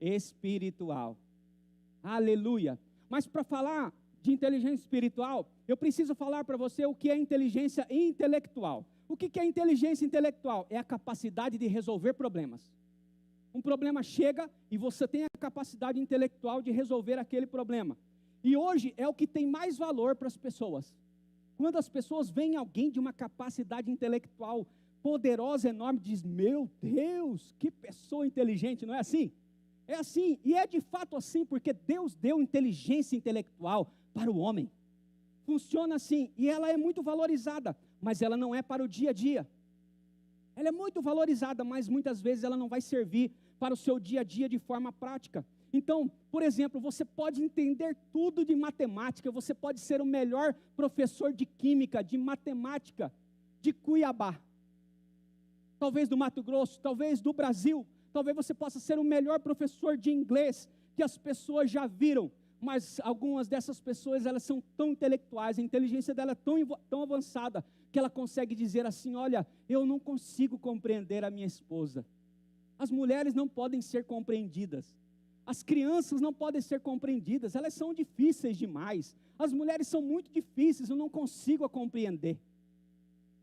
espiritual. Aleluia! Mas para falar de inteligência espiritual, eu preciso falar para você o que é inteligência intelectual. O que é inteligência intelectual? É a capacidade de resolver problemas. Um problema chega e você tem a capacidade intelectual de resolver aquele problema. E hoje é o que tem mais valor para as pessoas. Quando as pessoas veem alguém de uma capacidade intelectual poderosa, enorme, diz: meu Deus, que pessoa inteligente, não é assim? É assim, e é de fato assim, porque Deus deu inteligência intelectual para o homem. funciona assim, e ela é muito valorizada, mas ela não é para o dia a dia. Ela é muito valorizada, mas muitas vezes ela não vai servir para o seu dia a dia de forma prática. Então, por exemplo, você pode entender tudo de matemática, você pode ser o melhor professor de química, de matemática, de Cuiabá, talvez do Mato Grosso, talvez do Brasil, talvez você possa ser o melhor professor de inglês que as pessoas já viram, mas algumas dessas pessoas, elas são tão intelectuais, a inteligência dela é tão avançada, que ela consegue dizer assim: olha, eu não consigo compreender a minha esposa. As mulheres não podem ser compreendidas, as crianças não podem ser compreendidas, elas são difíceis demais, as mulheres são muito difíceis, eu não consigo a compreender.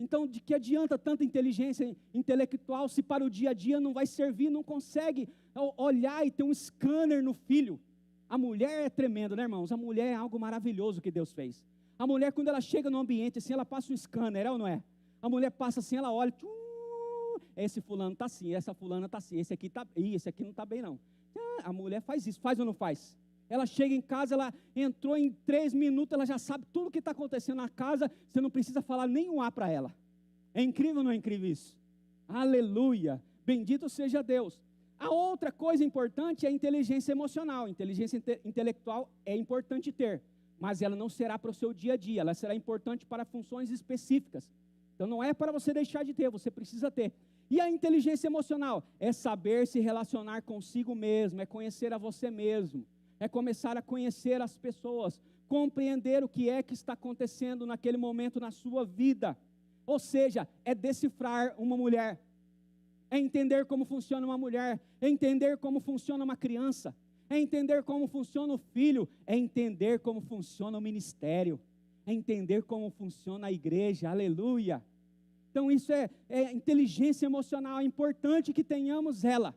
Então, de que adianta tanta inteligência intelectual, se para o dia a dia não vai servir, não consegue olhar e ter um scanner no filho. A mulher é tremenda, né, irmãos? A mulher é algo maravilhoso que Deus fez. A mulher, quando ela chega no ambiente, assim, ela passa um scanner, é ou não é? A mulher passa assim, ela olha, esse fulano está assim, essa fulana está assim, esse aqui não está bem não. A mulher faz isso, faz ou não faz? Ela chega em casa, ela entrou em 3 minutos, ela já sabe tudo o que está acontecendo na casa, você não precisa falar nenhum A para ela. É incrível ou não é incrível isso? Aleluia, bendito seja Deus. A outra coisa importante é a inteligência emocional. Inteligência intelectual é importante ter, mas ela não será para o seu dia a dia, ela será importante para funções específicas. Então não é para você deixar de ter, você precisa ter. E a inteligência emocional é saber se relacionar consigo mesmo, é conhecer a você mesmo, é começar a conhecer as pessoas, compreender o que é que está acontecendo naquele momento na sua vida. Ou seja, é decifrar uma mulher, é entender como funciona uma mulher, é entender como funciona uma criança, é entender como funciona o filho, é entender como funciona o ministério, é entender como funciona a igreja, aleluia. Então isso é inteligência emocional, é importante que tenhamos ela,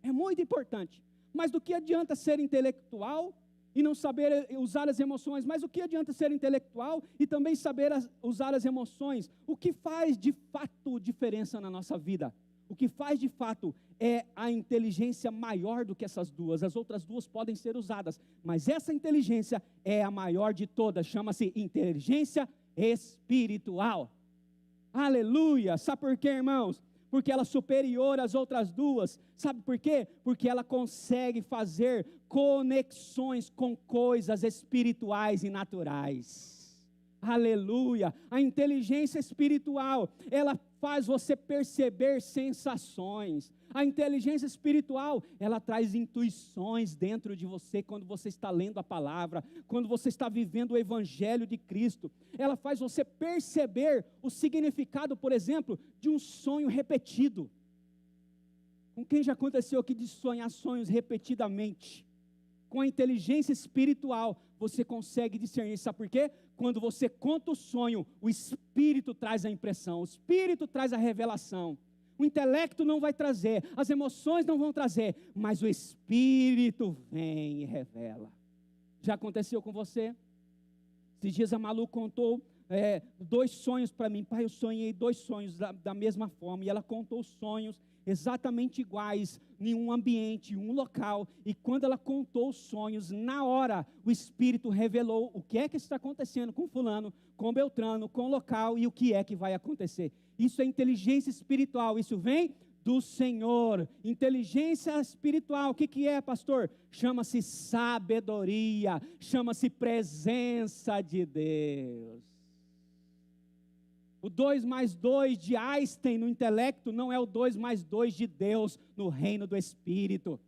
é muito importante. Mas do que adianta ser intelectual e não saber usar as emoções? Mas o que adianta ser intelectual e também saber usar as emoções? O que faz de fato diferença na nossa vida? O que faz de fato é a inteligência maior do que essas duas. As outras duas podem ser usadas, mas essa inteligência é a maior de todas, chama-se inteligência espiritual. Aleluia! Sabe por quê, irmãos? Porque ela é superior às outras duas. Sabe por quê? Porque ela consegue fazer conexões com coisas espirituais e naturais. Aleluia! A inteligência espiritual, ela faz você perceber sensações. A inteligência espiritual, ela traz intuições dentro de você quando você está lendo a palavra, quando você está vivendo o evangelho de Cristo. Ela faz você perceber o significado, por exemplo, de um sonho repetido. Com quem já aconteceu aqui de sonhar sonhos repetidamente? Com a inteligência espiritual, você consegue discernir. Sabe por quê? Quando você conta o sonho, o Espírito traz a impressão, o Espírito traz a revelação. O intelecto não vai trazer, as emoções não vão trazer, mas o Espírito vem e revela. Já aconteceu com você? Esses dias a Malu contou 2 sonhos para mim. Pai, eu sonhei 2 sonhos da mesma forma. E ela contou os sonhos exatamente iguais, em um ambiente, em um local. E quando ela contou os sonhos, na hora, o Espírito revelou o que é que está acontecendo com fulano, com Beltrano, com o local e o que é que vai acontecer. Isso é inteligência espiritual, isso vem do Senhor. Inteligência espiritual, o que é, pastor? Chama-se sabedoria, chama-se presença de Deus. O 2 mais 2 de Einstein no intelecto não é o 2 mais 2 de Deus no reino do Espírito.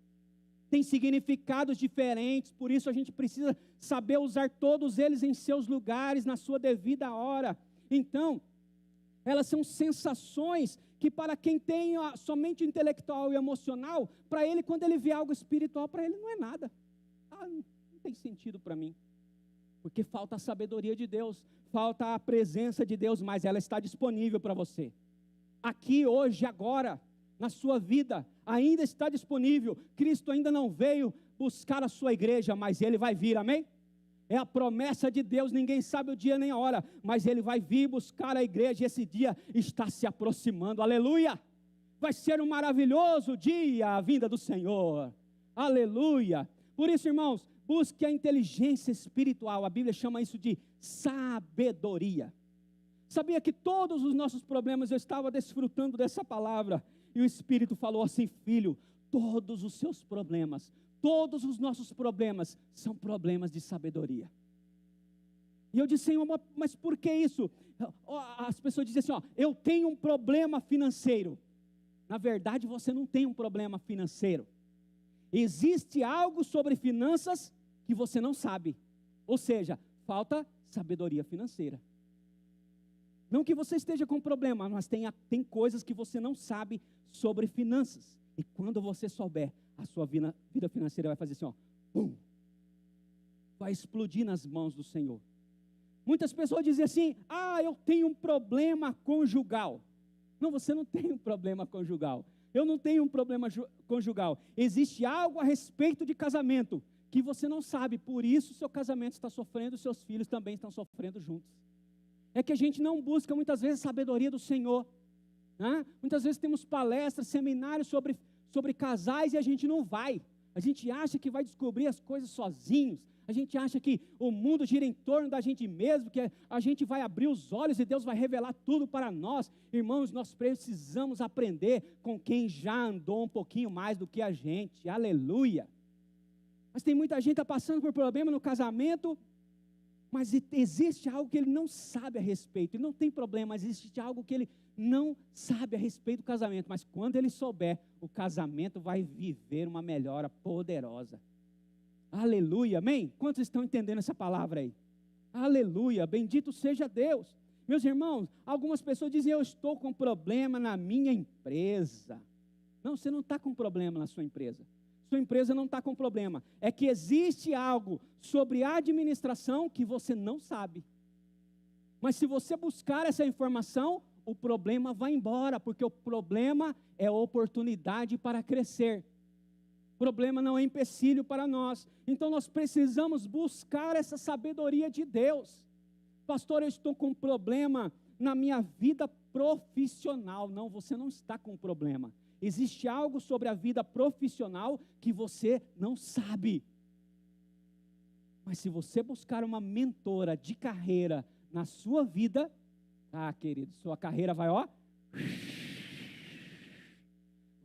Tem significados diferentes, por isso a gente precisa saber usar todos eles em seus lugares, na sua devida hora. Então, elas são sensações que para quem tem somente intelectual e emocional, para ele, quando ele vê algo espiritual, para ele não é nada. Não tem sentido para mim. Porque falta a sabedoria de Deus, falta a presença de Deus, mas ela está disponível para você. Aqui, hoje, agora, na sua vida, ainda está disponível. Cristo ainda não veio buscar a sua igreja, mas Ele vai vir, amém? É a promessa de Deus, ninguém sabe o dia nem a hora, mas Ele vai vir buscar a igreja, e esse dia está se aproximando, aleluia! Vai ser um maravilhoso dia, a vinda do Senhor, aleluia! Por isso, irmãos, busque a inteligência espiritual. A Bíblia chama isso de sabedoria. Sabia que todos os nossos problemas, eu estava desfrutando dessa palavra, e o Espírito falou assim: filho, todos os seus problemas, todos os nossos problemas, são problemas de sabedoria. E eu disse: Senhor, mas por que isso? As pessoas dizem assim: eu tenho um problema financeiro. Na verdade, você não tem um problema financeiro. Existe algo sobre finanças que você não sabe. Ou seja, falta sabedoria financeira. Não que você esteja com problema, mas tem coisas que você não sabe sobre finanças. E quando você souber, a sua vida financeira vai fazer assim, pum, vai explodir nas mãos do Senhor. Muitas pessoas dizem assim: eu tenho um problema conjugal. Não, você não tem um problema conjugal. Eu não tenho um problema conjugal. Existe algo a respeito de casamento que você não sabe. Por isso seu casamento está sofrendo, seus filhos também estão sofrendo juntos. É que a gente não busca muitas vezes a sabedoria do Senhor. Muitas vezes temos palestras, seminários sobre casais e a gente não vai. A gente acha que vai descobrir as coisas sozinhos. A gente acha que o mundo gira em torno da gente mesmo, que a gente vai abrir os olhos e Deus vai revelar tudo para nós. Irmãos, nós precisamos aprender com quem já andou um pouquinho mais do que a gente. Aleluia! Mas tem muita gente que está passando por problema no casamento, mas existe algo que ele não sabe a respeito. E não tem problema, mas existe algo que ele não sabe a respeito do casamento. Mas quando ele souber, o casamento vai viver uma melhora poderosa. Aleluia, amém? Quantos estão entendendo essa palavra aí? Aleluia, bendito seja Deus. Meus irmãos, algumas pessoas dizem: eu estou com problema na minha empresa. Não, você não está com problema na sua empresa. Sua empresa não está com problema. É que existe algo sobre a administração que você não sabe. Mas se você buscar essa informação, o problema vai embora, porque o problema é oportunidade para crescer. Problema não é empecilho para nós. Então nós precisamos buscar essa sabedoria de Deus. Pastor, eu estou com um problema na minha vida profissional. Não, você não está com um problema. Existe algo sobre a vida profissional que você não sabe. Mas se você buscar uma mentora de carreira na sua vida, querido, sua carreira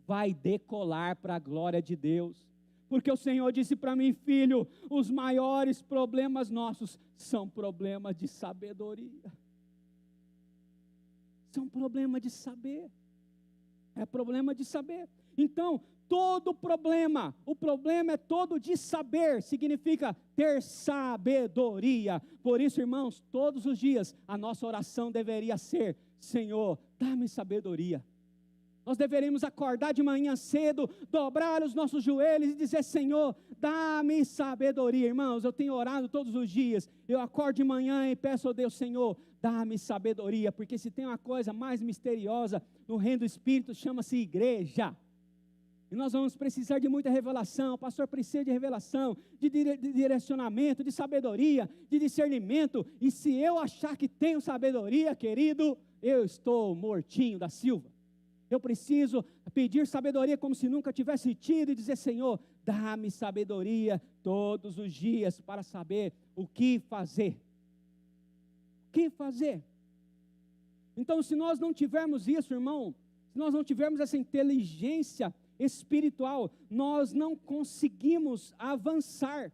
vai decolar para a glória de Deus. Porque o Senhor disse para mim: filho, os maiores problemas nossos são problemas de sabedoria. São problemas de saber. É problema de saber. Então, todo problema, o problema é todo de saber, significa ter sabedoria. Por isso, irmãos, todos os dias a nossa oração deveria ser: Senhor, dá-me sabedoria. Nós deveríamos acordar de manhã cedo, dobrar os nossos joelhos e dizer: Senhor, dá-me sabedoria. Irmãos, eu tenho orado todos os dias. Eu acordo de manhã e peço a Deus: Senhor, dá-me sabedoria. Porque se tem uma coisa mais misteriosa no reino do Espírito, chama-se igreja. E nós vamos precisar de muita revelação. O pastor precisa de revelação, de direcionamento, de sabedoria, de discernimento. E se eu achar que tenho sabedoria, querido, eu estou mortinho da Silva. Eu preciso pedir sabedoria como se nunca tivesse tido e dizer: Senhor, dá-me sabedoria todos os dias para saber o que fazer. O que fazer? Então, se nós não tivermos isso, irmão, se nós não tivermos essa inteligência espiritual, nós não conseguimos avançar.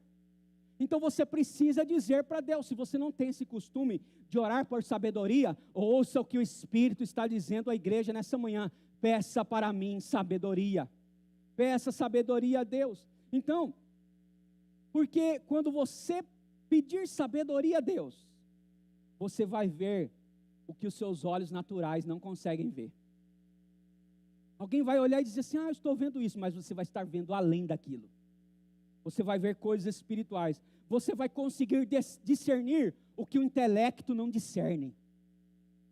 Então você precisa dizer para Deus: se você não tem esse costume de orar por sabedoria, ouça o que o Espírito está dizendo à igreja nessa manhã: peça para mim sabedoria. Peça sabedoria a Deus. Então, porque quando você pedir sabedoria a Deus, você vai ver o que os seus olhos naturais não conseguem ver. Alguém vai olhar e dizer assim: eu estou vendo isso, mas você vai estar vendo além daquilo. Você vai ver coisas espirituais. Você vai conseguir discernir o que o intelecto não discerne.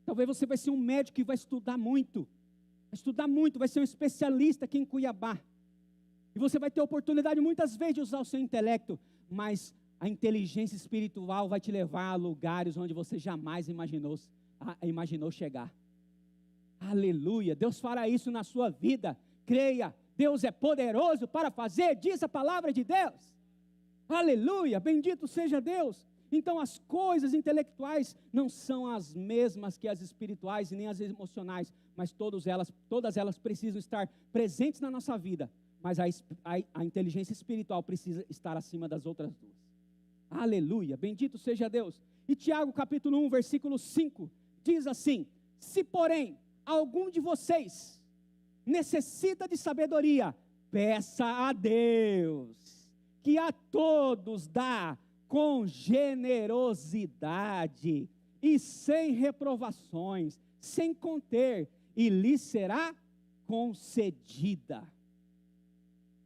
Talvez você vai ser um médico que vai estudar muito, vai ser um especialista aqui em Cuiabá. E você vai ter oportunidade muitas vezes de usar o seu intelecto, mas a inteligência espiritual vai te levar a lugares onde você jamais imaginou chegar. Aleluia, Deus fará isso na sua vida, creia, Deus é poderoso para fazer, diz a palavra de Deus. Aleluia, bendito seja Deus. Então as coisas intelectuais não são as mesmas que as espirituais e nem as emocionais, mas todas elas precisam estar presentes na nossa vida, mas a inteligência espiritual precisa estar acima das outras duas. Aleluia, bendito seja Deus. E Tiago capítulo 1, versículo 5, diz assim: se porém algum de vocês necessita de sabedoria, peça a Deus, que a todos dá com generosidade e sem reprovações, sem conter, e lhe será concedida.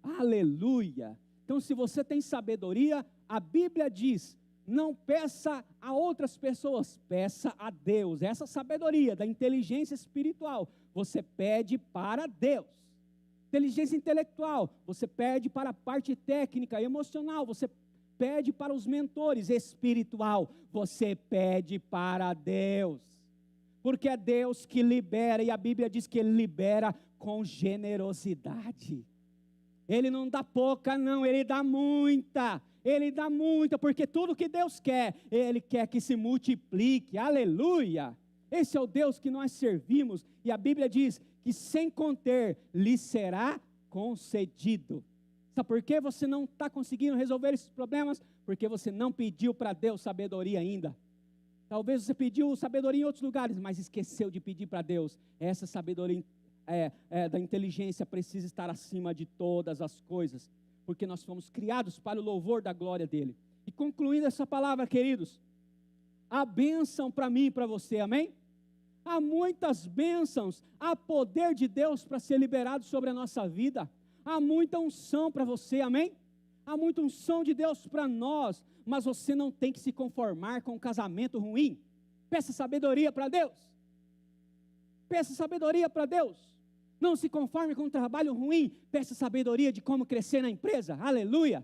Aleluia. Então, se você tem sabedoria, a Bíblia diz: não peça a outras pessoas, peça a Deus. Essa sabedoria da inteligência espiritual, você pede para Deus. Inteligência intelectual, você pede para a parte técnica, emocional, você pede para os mentores. Espiritual, você pede para Deus, porque é Deus que libera, e a Bíblia diz que Ele libera com generosidade. Ele não dá pouca não, Ele dá muita, porque tudo que Deus quer, Ele quer que se multiplique. Aleluia. Esse é o Deus que nós servimos, e a Bíblia diz que sem conter, lhe será concedido. Sabe por que você não está conseguindo resolver esses problemas? Porque você não pediu para Deus sabedoria ainda. Talvez você pediu sabedoria em outros lugares, mas esqueceu de pedir para Deus. Essa sabedoria da inteligência precisa estar acima de todas as coisas, porque nós fomos criados para o louvor da glória dEle. E concluindo essa palavra, queridos, a bênção para mim e para você, amém? Há muitas bênçãos, há poder de Deus para ser liberado sobre a nossa vida. Há muita unção para você, amém? Há muita unção de Deus para nós, mas você não tem que se conformar com um casamento ruim. Peça sabedoria para Deus. Peça sabedoria para Deus. Não se conforme com um trabalho ruim, peça sabedoria de como crescer na empresa. Aleluia.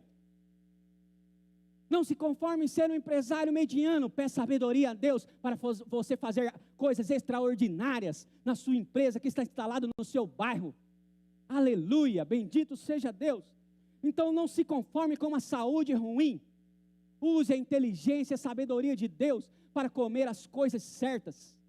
Não se conforme em ser um empresário mediano, peça sabedoria a Deus para você fazer coisas extraordinárias na sua empresa que está instalada no seu bairro. Aleluia, bendito seja Deus. Então não se conforme com uma saúde ruim. Use a inteligência e a sabedoria de Deus para comer as coisas certas.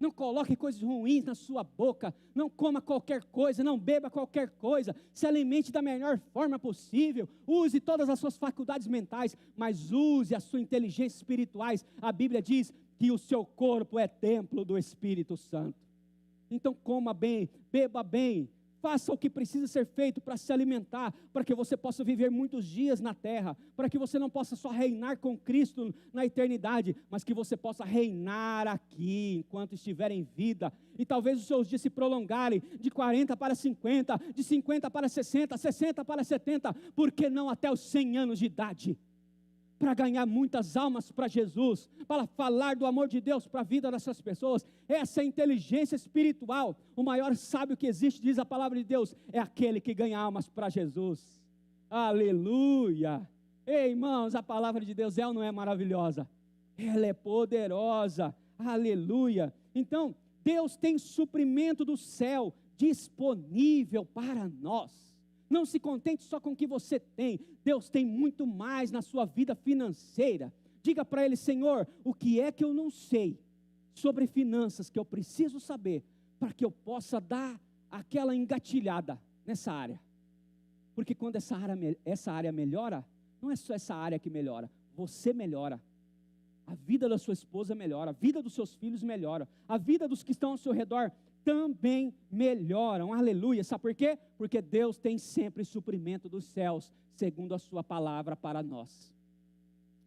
Não coloque coisas ruins na sua boca. Não coma qualquer coisa, não beba qualquer coisa. Se alimente da melhor forma possível. Use todas as suas faculdades mentais, mas use a sua inteligência espirituais. A Bíblia diz que o seu corpo é templo do Espírito Santo. Então coma bem, beba bem. Faça o que precisa ser feito para se alimentar, para que você possa viver muitos dias na terra, para que você não possa só reinar com Cristo na eternidade, mas que você possa reinar aqui, enquanto estiver em vida, e talvez os seus dias se prolongarem, de 40 para 50, de 50 para 60, 60 para 70, por que não até os 100 anos de idade? Para ganhar muitas almas para Jesus, para falar do amor de Deus para a vida dessas pessoas. Essa é a inteligência espiritual. O maior sábio que existe, diz a palavra de Deus, é aquele que ganha almas para Jesus. Aleluia. Ei, irmãos, a palavra de Deus é ou não é maravilhosa? Ela é poderosa. Aleluia. Então, Deus tem suprimento do céu disponível para nós. Não se contente só com o que você tem. Deus tem muito mais na sua vida financeira. Diga para Ele: Senhor, o que é que eu não sei sobre finanças que eu preciso saber para que eu possa dar aquela engatilhada nessa área? Porque quando essa área melhora, não é só essa área que melhora, você melhora. A vida da sua esposa melhora, a vida dos seus filhos melhora, a vida dos que estão ao seu redor também melhoram. Aleluia. Sabe por quê? Porque Deus tem sempre suprimento dos céus, segundo a sua palavra para nós.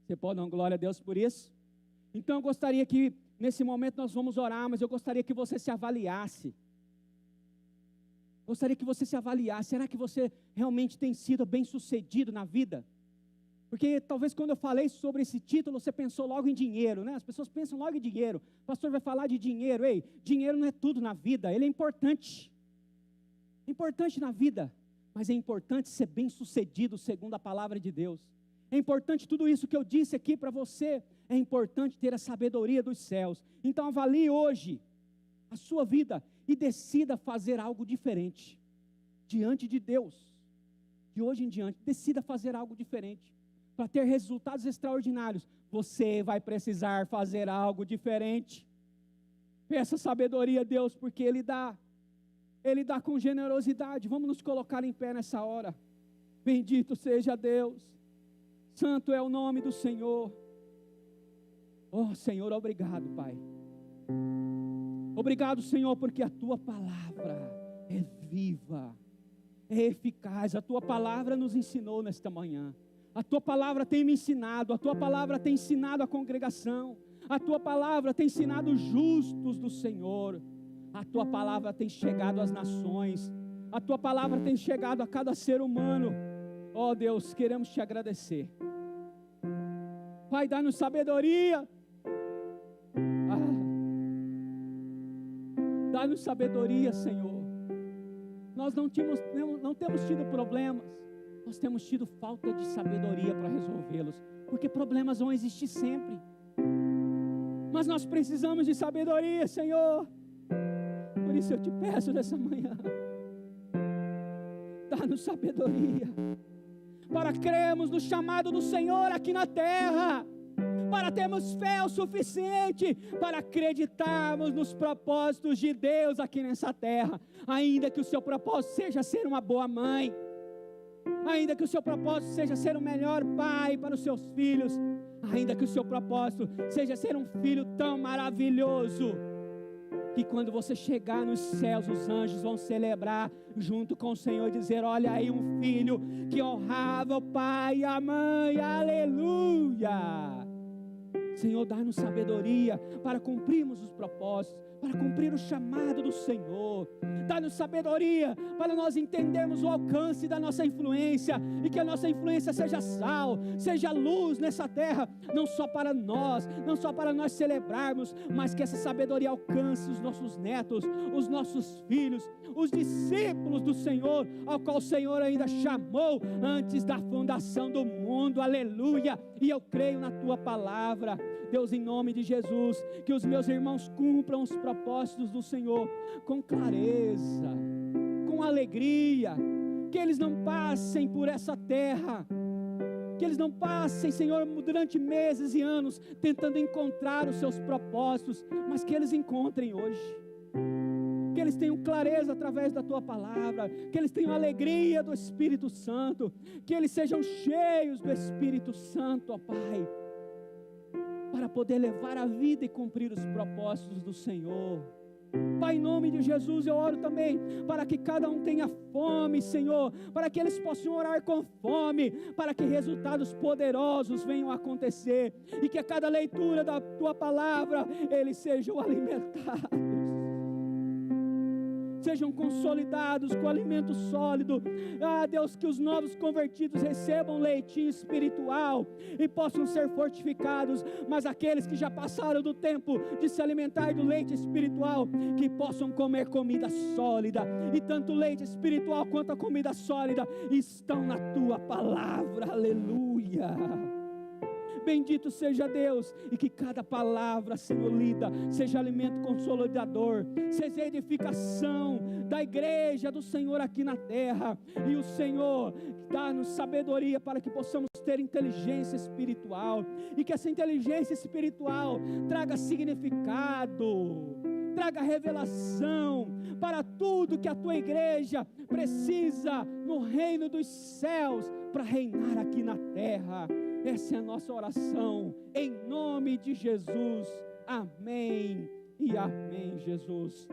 Você pode dar glória a Deus por isso? Então eu gostaria que, nesse momento nós vamos orar, mas eu gostaria que você se avaliasse. Gostaria que você se avaliasse. Será que você realmente tem sido bem sucedido na vida? Porque talvez quando eu falei sobre esse título, você pensou logo em dinheiro, né? As pessoas pensam logo em dinheiro. O pastor vai falar de dinheiro. Ei, dinheiro não é tudo na vida, ele é importante. É importante na vida, mas é importante ser bem sucedido segundo a palavra de Deus. É importante tudo isso que eu disse aqui para você. É importante ter a sabedoria dos céus. Então avalie hoje a sua vida e decida fazer algo diferente diante de Deus. De hoje em diante, decida fazer algo diferente. para ter resultados extraordinários, você vai precisar fazer algo diferente. Peça sabedoria a Deus, porque Ele dá com generosidade. Vamos nos colocar em pé nessa hora. Bendito seja Deus, santo é o nome do Senhor. Oh Senhor, obrigado Pai. Obrigado Senhor, porque a Tua palavra é viva, é eficaz. A Tua palavra nos ensinou nesta manhã. A Tua palavra tem me ensinado, a Tua palavra tem ensinado a congregação, a Tua palavra tem ensinado os justos do Senhor, a Tua palavra tem chegado às nações, a Tua palavra tem chegado a cada ser humano. Ó Deus, queremos Te agradecer. Pai, dá-nos sabedoria, dá-nos sabedoria, Senhor. Nós não temos tido problemas, nós temos tido falta de sabedoria para resolvê-los, porque problemas vão existir sempre, mas nós precisamos de sabedoria, Senhor. Por isso eu te peço nessa manhã, dá-nos sabedoria, para crermos no chamado do Senhor aqui na terra, para termos fé o suficiente para acreditarmos nos propósitos de Deus aqui nessa terra, ainda que o seu propósito seja ser uma boa mãe, ainda que o seu propósito seja ser o melhor pai para os seus filhos, ainda que o seu propósito seja ser um filho tão maravilhoso, que quando você chegar nos céus, os anjos vão celebrar junto com o Senhor e dizer: olha aí um filho que honrava o pai e a mãe, aleluia. Senhor, dá-nos sabedoria para cumprirmos os propósitos, para cumprir o chamado do Senhor. Dá-nos sabedoria para nós entendermos o alcance da nossa influência, e que a nossa influência seja sal, seja luz nessa terra, não só para nós celebrarmos, mas que essa sabedoria alcance os nossos netos, os nossos filhos, os discípulos do Senhor, ao qual o Senhor ainda chamou antes da fundação do mundo, aleluia. E eu creio na Tua palavra, Deus, em nome de Jesus, que os meus irmãos cumpram os propósitos do Senhor com clareza, com alegria, que eles não passem por essa terra, que eles não passem, Senhor, durante meses e anos tentando encontrar os seus propósitos, mas que eles encontrem hoje, que eles tenham clareza através da Tua palavra, que eles tenham alegria do Espírito Santo, que eles sejam cheios do Espírito Santo, ó Pai, para poder levar a vida e cumprir os propósitos do Senhor. Pai, em nome de Jesus, eu oro também para que cada um tenha fome, Senhor, para que eles possam orar com fome, para que resultados poderosos venham a acontecer, e que a cada leitura da Tua palavra, eles sejam alimentados, sejam consolidados com alimento sólido. Deus, que os novos convertidos recebam leitinho espiritual e possam ser fortificados, mas aqueles que já passaram do tempo de se alimentar do leite espiritual, que possam comer comida sólida, e tanto o leite espiritual quanto a comida sólida estão na Tua palavra, aleluia. Bendito seja Deus, e que cada palavra, Senhor, lida, seja alimento consolidador, seja edificação da igreja do Senhor aqui na terra. E o Senhor dá-nos sabedoria para que possamos ter inteligência espiritual, e que essa inteligência espiritual traga significado, traga revelação para tudo que a Tua igreja precisa no reino dos céus, para reinar aqui na terra. Essa é a nossa oração, em nome de Jesus, amém e amém, Jesus.